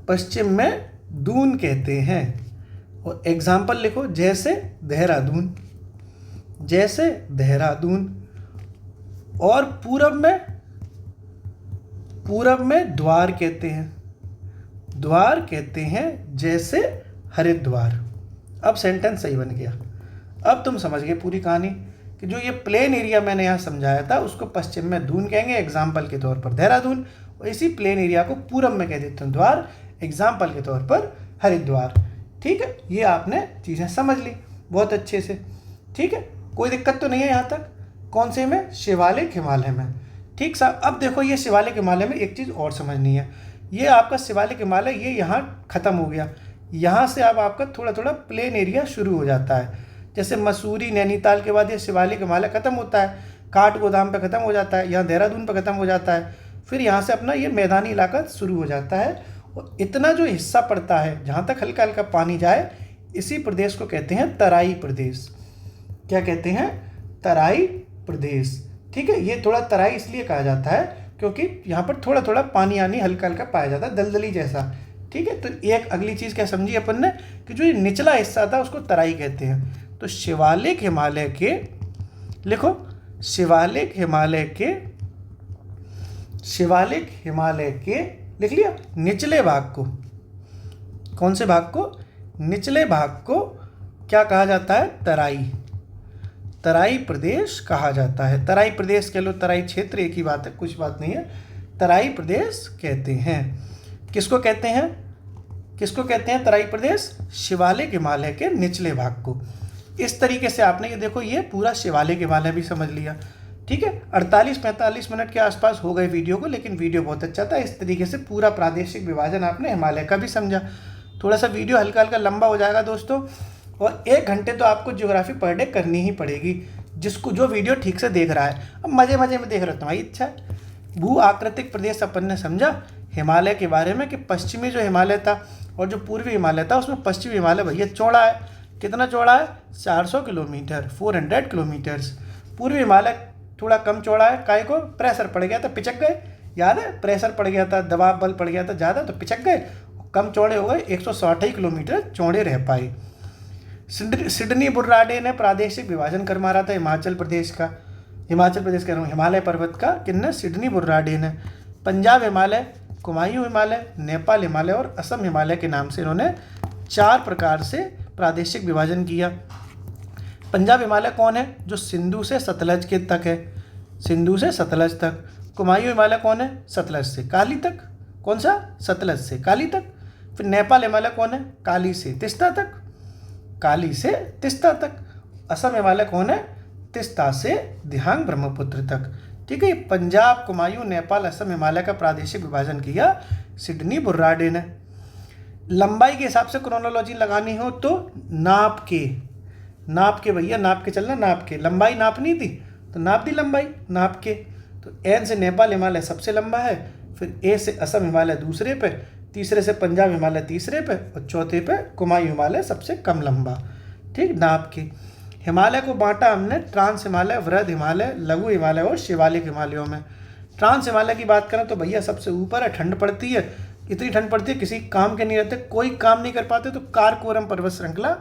पश्चिम में दून कहते हैं। और एग्जाम्पल लिखो, जैसे देहरादून, जैसे देहरादून। और पूरब में, पूरब में द्वार कहते हैं, द्वार कहते हैं, जैसे हरिद्वार। अब सेंटेंस सही बन गया। अब तुम समझ गए पूरी कहानी कि जो ये प्लेन एरिया मैंने यहाँ समझाया था उसको पश्चिम में दून कहेंगे, एग्जाम्पल के तौर पर देहरादून। और इसी प्लेन एरिया को पूरब में कह देते हैं द्वार, एग्जाम्पल के तौर पर हरिद्वार। ठीक है, ये आपने चीज़ें समझ ली बहुत अच्छे से। ठीक है, कोई दिक्कत तो नहीं है यहाँ तक? कौन से में? शिवालिक हिमालय में। ठीक साहब। अब देखो, ये शिवालिक हिमालय में एक चीज़ और समझनी है। ये आपका शिवालिक हिमालय ये यहाँ ख़त्म हो गया, यहाँ से अब आपका थोड़ा थोड़ा प्लेन एरिया शुरू हो जाता है। जैसे मसूरी, नैनीताल के बाद ये शिवालिक हिमालय ख़त्म होता है, काठगोदाम पे ख़त्म हो जाता है, यहाँ देहरादून पे ख़त्म हो जाता है, फिर यहाँ से अपना ये मैदानी इलाका शुरू हो जाता है। और इतना जो हिस्सा पड़ता है जहाँ तक हल्का हल्का पानी जाए, इसी प्रदेश को कहते हैं तराई प्रदेश। क्या कहते हैं? तराई प्रदेश। ठीक है, ये थोड़ा तराई इसलिए कहा जाता है क्योंकि यहाँ पर थोड़ा थोड़ा पानी आनी हल्का हल्का पाया जाता है, दलदली जैसा। ठीक है, तो एक अगली चीज़ क्या समझी अपन ने कि जो ये निचला हिस्सा था उसको तराई कहते हैं। तो शिवालिक हिमालय के, लिखो, शिवालिक हिमालय के, शिवालिक हिमालय के, लिख लिया, निचले भाग को, कौन से भाग को? निचले भाग को क्या कहा जाता है? तराई। तराई प्रदेश कहा जाता है। तराई प्रदेश कह लो, तराई क्षेत्र, एक ही बात है, कुछ बात नहीं है। तराई प्रदेश कहते हैं। किसको कहते हैं? किसको कहते हैं तराई प्रदेश? शिवालिक हिमालय के निचले भाग को। इस तरीके से आपने ये देखो, ये पूरा शिवालिक हिमालय भी समझ लिया। ठीक है, 48-45 मिनट के आसपास हो गए वीडियो को, लेकिन वीडियो बहुत अच्छा था। इस तरीके से पूरा प्रादेशिक विभाजन आपने हिमालय का भी समझा। थोड़ा सा वीडियो हल्का हल्का लंबा हो जाएगा दोस्तों, और 1 घंटे तो आपको ज्योग्राफी पर डे करनी ही पड़ेगी, जिसको जो वीडियो ठीक से देख रहा है। अब मज़े मज़े में देख रहे हो तुम्हारी इच्छा है। भू आकृतिक प्रदेश अपन ने समझा हिमालय के बारे में कि पश्चिमी जो हिमालय था और जो पूर्वी हिमालय था, उसमें पश्चिमी हिमालय भैया चौड़ा है। कितना चौड़ा है? 400 किलोमीटर, 400 किलोमीटर्स। पूर्वी हिमालय थोड़ा कम चौड़ा है, काहे को? प्रेशर पड़ गया था, पिचक गए, याद है? प्रेशर पड़ गया था, दबाव बल पड़ गया था ज़्यादा, तो पिचक गए, कम चौड़े हो गए, 160 किलोमीटर चौड़े रह पाए। सिडनी बुर्राडे ने प्रादेशिक विभाजन कर मारा था हिमाचल प्रदेश का, हिमाचल प्रदेश कह रहा हूँ, हिमालय पर्वत का। किन्ने? सिडनी बुर्राडे ने। पंजाब हिमालय, कुमायूं हिमालय, नेपाल हिमालय और असम हिमालय के नाम से इन्होंने 4 प्रकार से प्रादेशिक विभाजन किया। पंजाब हिमालय कौन है? जो सिंधु से सतलज के तक है, सिंधु से सतलज तक। कुमायूं हिमालय कौन है? सतलज से काली तक। कौन सा? सतलज से काली तक। फिर नेपाल हिमालय कौन है? काली से तिस्ता तक, काली से तिस्ता तक। असम हिमालय कौन है? तिस्ता से दिहांग ब्रह्मपुत्र तक। ठीक है। पंजाब, कुमायूं, नेपाल, असम, हिमालय का प्रादेशिक विभाजन किया सिडनी बुर्राडे ने। लंबाई के हिसाब से क्रोनोलॉजी लगानी हो तो नाप के भैया, नाप के चलना, नाप के लंबाई नापनी थी तो नाप दी लंबाई नाप के। तो एन से नेपाल हिमालय सबसे लंबा है, फिर ए से असम हिमालय दूसरे पे, तीसरे से पंजाब हिमालय तीसरे पे और चौथे पे कुमायूं हिमालय सबसे कम लंबा। ठीक, नाप के। हिमालय को बांटा हमने ट्रांस हिमालय, वृहद हिमालय, लघु हिमालय और शिवालिक हिमालयों में। ट्रांस हिमालय की बात करें तो भैया सबसे ऊपर है, ठंड पड़ती है, इतनी ठंड पड़ती है किसी काम के नहीं रहते, कोई काम नहीं कर पाते, तो कारकोरम पर्वत श्रृंखला,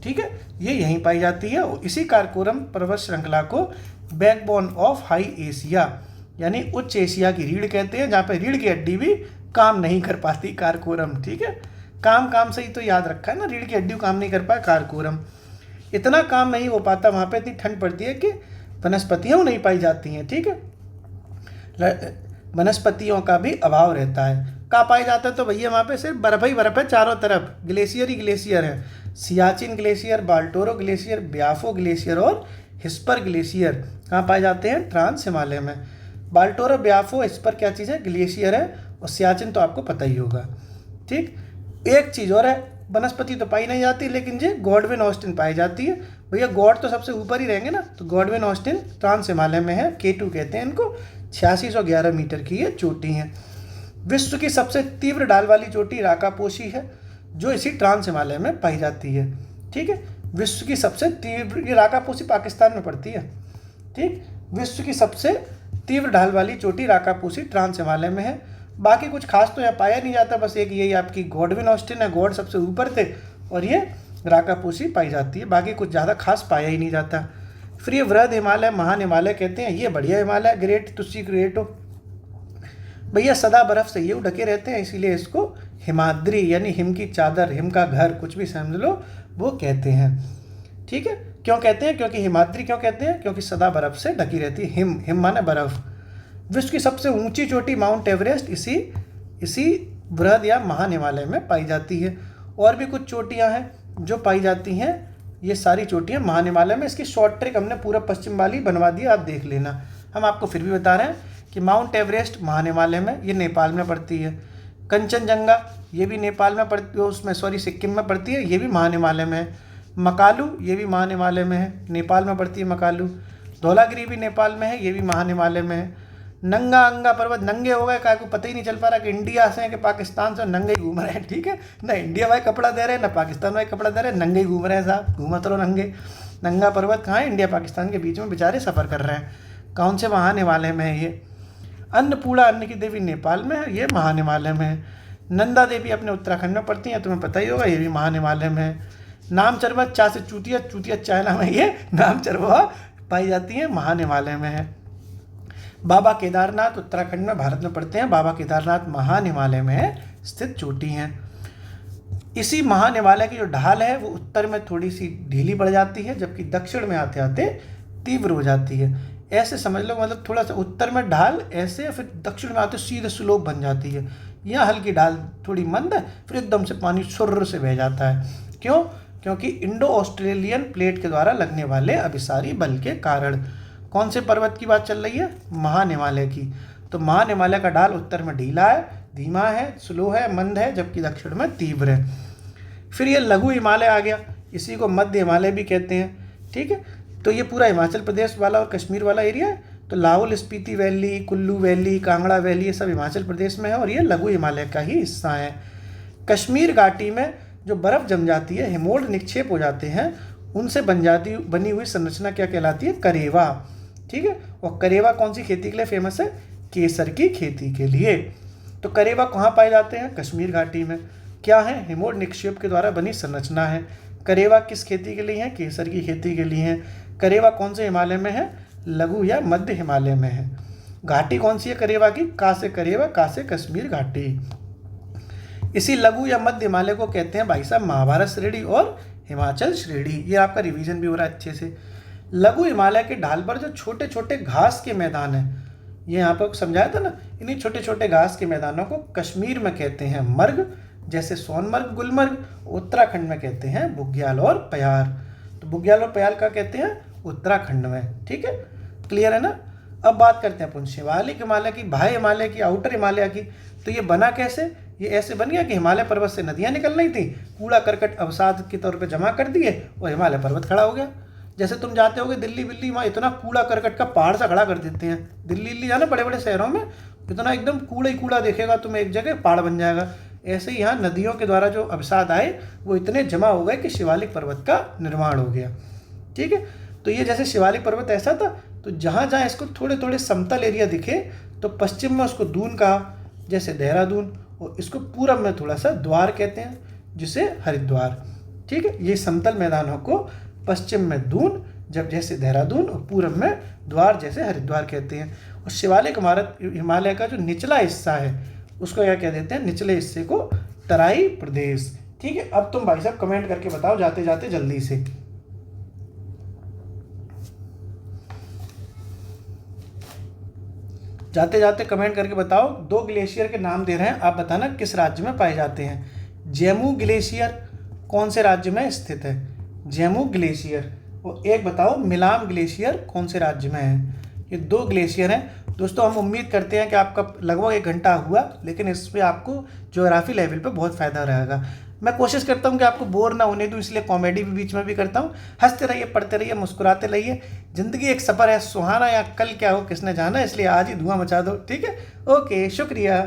ठीक है, ये यहीं पाई जाती है। और इसी कारकोरम पर्वत श्रृंखला को बैकबोन ऑफ हाई एशिया यानी उच्च एशिया की रीढ़ कहते हैं, जहाँ पे रीढ़ की हड्डी भी काम नहीं कर पाती, कारकोरम। ठीक है, काम से ही तो याद रखा है ना, रीढ़ की हड्डी काम नहीं कर पाए, कारकोरम। इतना काम नहीं हो पाता वहाँ पे, इतनी ठंड पड़ती है कि वनस्पतियाँ नहीं पाई जाती हैं। ठीक है, वनस्पतियों का भी अभाव रहता है। कहाँ पाए जाता है तो भैया वहाँ पे सिर्फ बर्फ ही बर्फ है, चारों तरफ ग्लेशियर ही ग्लेशियर है। Siachen glacier, Baltoro glacier, Biafo glacier और हिस्पर ग्लेशियर कहाँ पाए जाते हैं? ट्रांस हिमालय में। बाल्टोरो, ब्याफो, हिस्पर क्या चीज़ है? ग्लेशियर है। और सियाचिन तो आपको पता ही होगा। ठीक, एक चीज़ और है, वनस्पति तो पाई नहीं जाती लेकिन जी गॉडविन ऑस्टिन पाई जाती है। भैया गॉड तो सबसे ऊपर ही रहेंगे ना, तो गॉडविन ऑस्टिन ट्रांस हिमालय में है, K2 कहते हैं इनको। 8611 मीटर की ये चोटी है। विश्व की सबसे तीव्र ढाल वाली चोटी राकापोशी है, जो इसी ट्रांस हिमालय में पाई जाती है। ठीक है, विश्व की सबसे तीव्र, ये राकापोशी पाकिस्तान में पड़ती है। ठीक, विश्व की सबसे तीव्र ढाल वाली चोटी राकापोशी ट्रांस हिमालय में है। बाकी कुछ खास तो यहाँ पाया नहीं जाता, बस एक यही आपकी गॉडविन ऑस्टिन है, गॉड सबसे ऊपर थे, और ये राकापोशी पाई जाती है। बाकी कुछ ज़्यादा खास पाया ही नहीं जाता। फिर ये वृहद हिमालय, महान हिमालय कहते हैं, ये बढ़िया हिमालय, ग्रेट तुस्सी ग्रेट हो भैया, सदा बर्फ से ये ढके रहते हैं, इसीलिए इसको हिमाद्री यानी हिम की चादर, हिम का घर, कुछ भी समझ लो, वो कहते हैं। ठीक है, क्यों कहते हैं? क्योंकि हिमाद्री क्यों कहते हैं? क्योंकि सदा बर्फ से ढकी रहती है। हिम माने बर्फ। विश्व की सबसे ऊंची चोटी माउंट एवरेस्ट इसी वृहद या महान हिमालय में पाई जाती है। और भी कुछ चोटियां हैं जो पाई जाती हैं, ये सारी चोटियां महान हिमालय में। इसकी शॉर्ट ट्रिक हमने पूरा पश्चिम वाली बनवा दी, आप देख लेना। हम आपको फिर भी बता रहे हैं कि माउंट एवरेस्ट महान हिमालय में, ये नेपाल में पड़ती है। कंचनजंगा ये भी नेपाल में पड़ती है, उसमें सिक्किम में पड़ती है, ये भी महान हिमालय में है। मकालू ये भी महान हिमालय में है, नेपाल में पड़ती है मकालू। धौलागिरी भी नेपाल में है, ये भी महान हिमालय में है। नंगा अंगा पर्वत, नंगे हो गए, क्या को पता ही नहीं चल पा रहा कि इंडिया से हैं कि पाकिस्तान से, नंगे ही घूम रहे हैं। ठीक है, ना इंडिया भाई कपड़ा दे रहे हैं, ना पाकिस्तान भाई कपड़ा दे रहे हैं, नंगे ही घूम रहे हैं साहब, घूमत रहो नंगे। नंगा पर्वत कहाँ है? इंडिया पाकिस्तान के बीच में बेचारे सफ़र कर रहे हैं। कौन से महान हिमालय में है ये? अन्नपूर्णा, अन्न की देवी, नेपाल में है, ये महान हिमालय में है। नंदा देवी अपने उत्तराखंड में पड़ती हैं, तुम्हें पता ही होगा, ये भी महान हिमालय में है। नामचरवा, चा से चूतिया चाइना में, ये नामचरवा पाई जाती है, महान हिमालय में है। बाबा केदारनाथ उत्तराखंड में, भारत में पड़ते हैं। बाबा केदारनाथ महान हिमालय में स्थित चोटी हैं। इसी महान हिमालय की जो ढाल है वो उत्तर में थोड़ी सी ढीली पड़ जाती है, जबकि दक्षिण में आते आते तीव्र हो जाती है। ऐसे समझ लो, मतलब थोड़ा सा उत्तर में ढाल ऐसे, फिर दक्षिण में आते सीधे स्लोप बन जाती है। यहाँ हल्की ढाल थोड़ी मंद है, फिर एकदम से पानी सुर्र से बह जाता है। क्यों? क्योंकि इंडो ऑस्ट्रेलियन प्लेट के द्वारा लगने वाले अभिसारी बल के कारण। कौन से पर्वत की बात चल रही है? महान हिमालय की। तो महान हिमालय का ढाल उत्तर में ढीला है, धीमा है, स्लो है, मंद है, जबकि दक्षिण में तीव्र है। फिर ये लघु हिमालय आ गया, इसी को मध्य हिमालय भी कहते हैं। ठीक है, तो ये पूरा हिमाचल प्रदेश वाला और कश्मीर वाला एरिया है। तो Lahaul Spiti valley, Kullu valley, Kangra valley, ये सब हिमाचल प्रदेश में है और ये लघु हिमालय का ही हिस्सा है। कश्मीर घाटी में जो बर्फ़ जम जाती है, हिमोल्ड निक्षेप हो जाते हैं, उनसे बनी हुई संरचना क्या कहलाती है? करेवा। ठीक है, और करेवा कौन सी खेती के लिए फेमस है? केसर की खेती के लिए। तो करेवा कहाँ पाए जाते हैं? कश्मीर घाटी में। क्या है? हिमोल्ड निक्षेप के द्वारा बनी संरचना है। करेवा किस खेती के लिए है? केसर की खेती के लिए है। करेवा कौन से हिमालय में है? लघु या मध्य हिमालय में है। घाटी कौन सी है करेवा की? का से करेवा, का से कश्मीर घाटी। इसी लघु या मध्य हिमालय को कहते हैं भाई साहब महाभारत श्रेणी और हिमाचल श्रेणी। ये आपका रिवीजन भी हो रहा है अच्छे से। लघु हिमालय के ढाल पर जो छोटे छोटे घास के मैदान हैं, ये यहाँ पर समझाया था ना, इन्हीं छोटे छोटे घास के मैदानों को कश्मीर में कहते हैं मर्ग, जैसे सोनमर्ग, गुलमर्ग। उत्तराखंड में कहते हैं बुग्याल और प्यार। तो बुग्याल और प्याल का कहते हैं उत्तराखंड में। ठीक है, क्लियर है ना? अब बात करते हैं अपन शिवालिक हिमालय की, बाह्य हिमालय की, आउटर हिमालय की। तो ये बना कैसे? ये ऐसे बन गया कि हिमालय पर्वत से नदियाँ निकल रही थी, कूड़ा करकट अवसाद के तौर पे जमा कर दिए और हिमालय पर्वत खड़ा हो गया। जैसे तुम जाते होगे दिल्ली विल्ली, वहाँ इतना कूड़ा करकट का पहाड़ सा खड़ा कर देते हैं। दिल्ली विल्ली जाना, बड़े बड़े शहरों में इतना एकदम कूड़ा ही कूड़ा देखेगा तुम्हें, एक जगह पहाड़ बन जाएगा। ऐसे ही यहाँ नदियों के द्वारा जो अवसाद आए वो इतने जमा हो गए कि शिवालिक पर्वत का निर्माण हो गया। ठीक है, तो ये जैसे शिवालिक पर्वत ऐसा था, तो जहाँ जहाँ इसको थोड़े थोड़े समतल एरिया दिखे तो पश्चिम में उसको दून कहा, जैसे देहरादून, और इसको पूरब में थोड़ा सा द्वार कहते हैं, जिसे हरिद्वार। ठीक है, ये समतल मैदानों को पश्चिम में दून, जब जैसे देहरादून, और पूरब में द्वार जैसे हरिद्वार कहते हैं। और शिवालिक हिमालय का जो निचला हिस्सा है उसको क्या कह देते हैं? निचले हिस्से को तराई प्रदेश। ठीक है, अब तुम भाई साहब कमेंट करके बताओ जाते जाते जल्दी से। जाते जाते कमेंट करके बताओ, 2 ग्लेशियर के नाम दे रहे हैं, आप बताना किस राज्य में पाए जाते हैं। जेमू ग्लेशियर कौन से राज्य में स्थित है? जेमू ग्लेशियर। और एक बताओ मिलाम ग्लेशियर कौन से राज्य में है? ये 2 ग्लेशियर हैं। दोस्तों हम उम्मीद करते हैं कि आपका लगभग 1 घंटा हुआ, लेकिन इसमें आपको ज्योग्राफी लेवल पे बहुत फ़ायदा रहेगा। मैं कोशिश करता हूँ कि आपको बोर ना होने दूँ, इसलिए कॉमेडी भी बीच में भी करता हूँ। हंसते रहिए, पढ़ते रहिए, मुस्कुराते रहिए। ज़िंदगी एक सफ़र है सुहाना, या कल क्या हो किसने जाना, इसलिए आज ही धुआं मचा दो। ठीक है, ओके, शुक्रिया।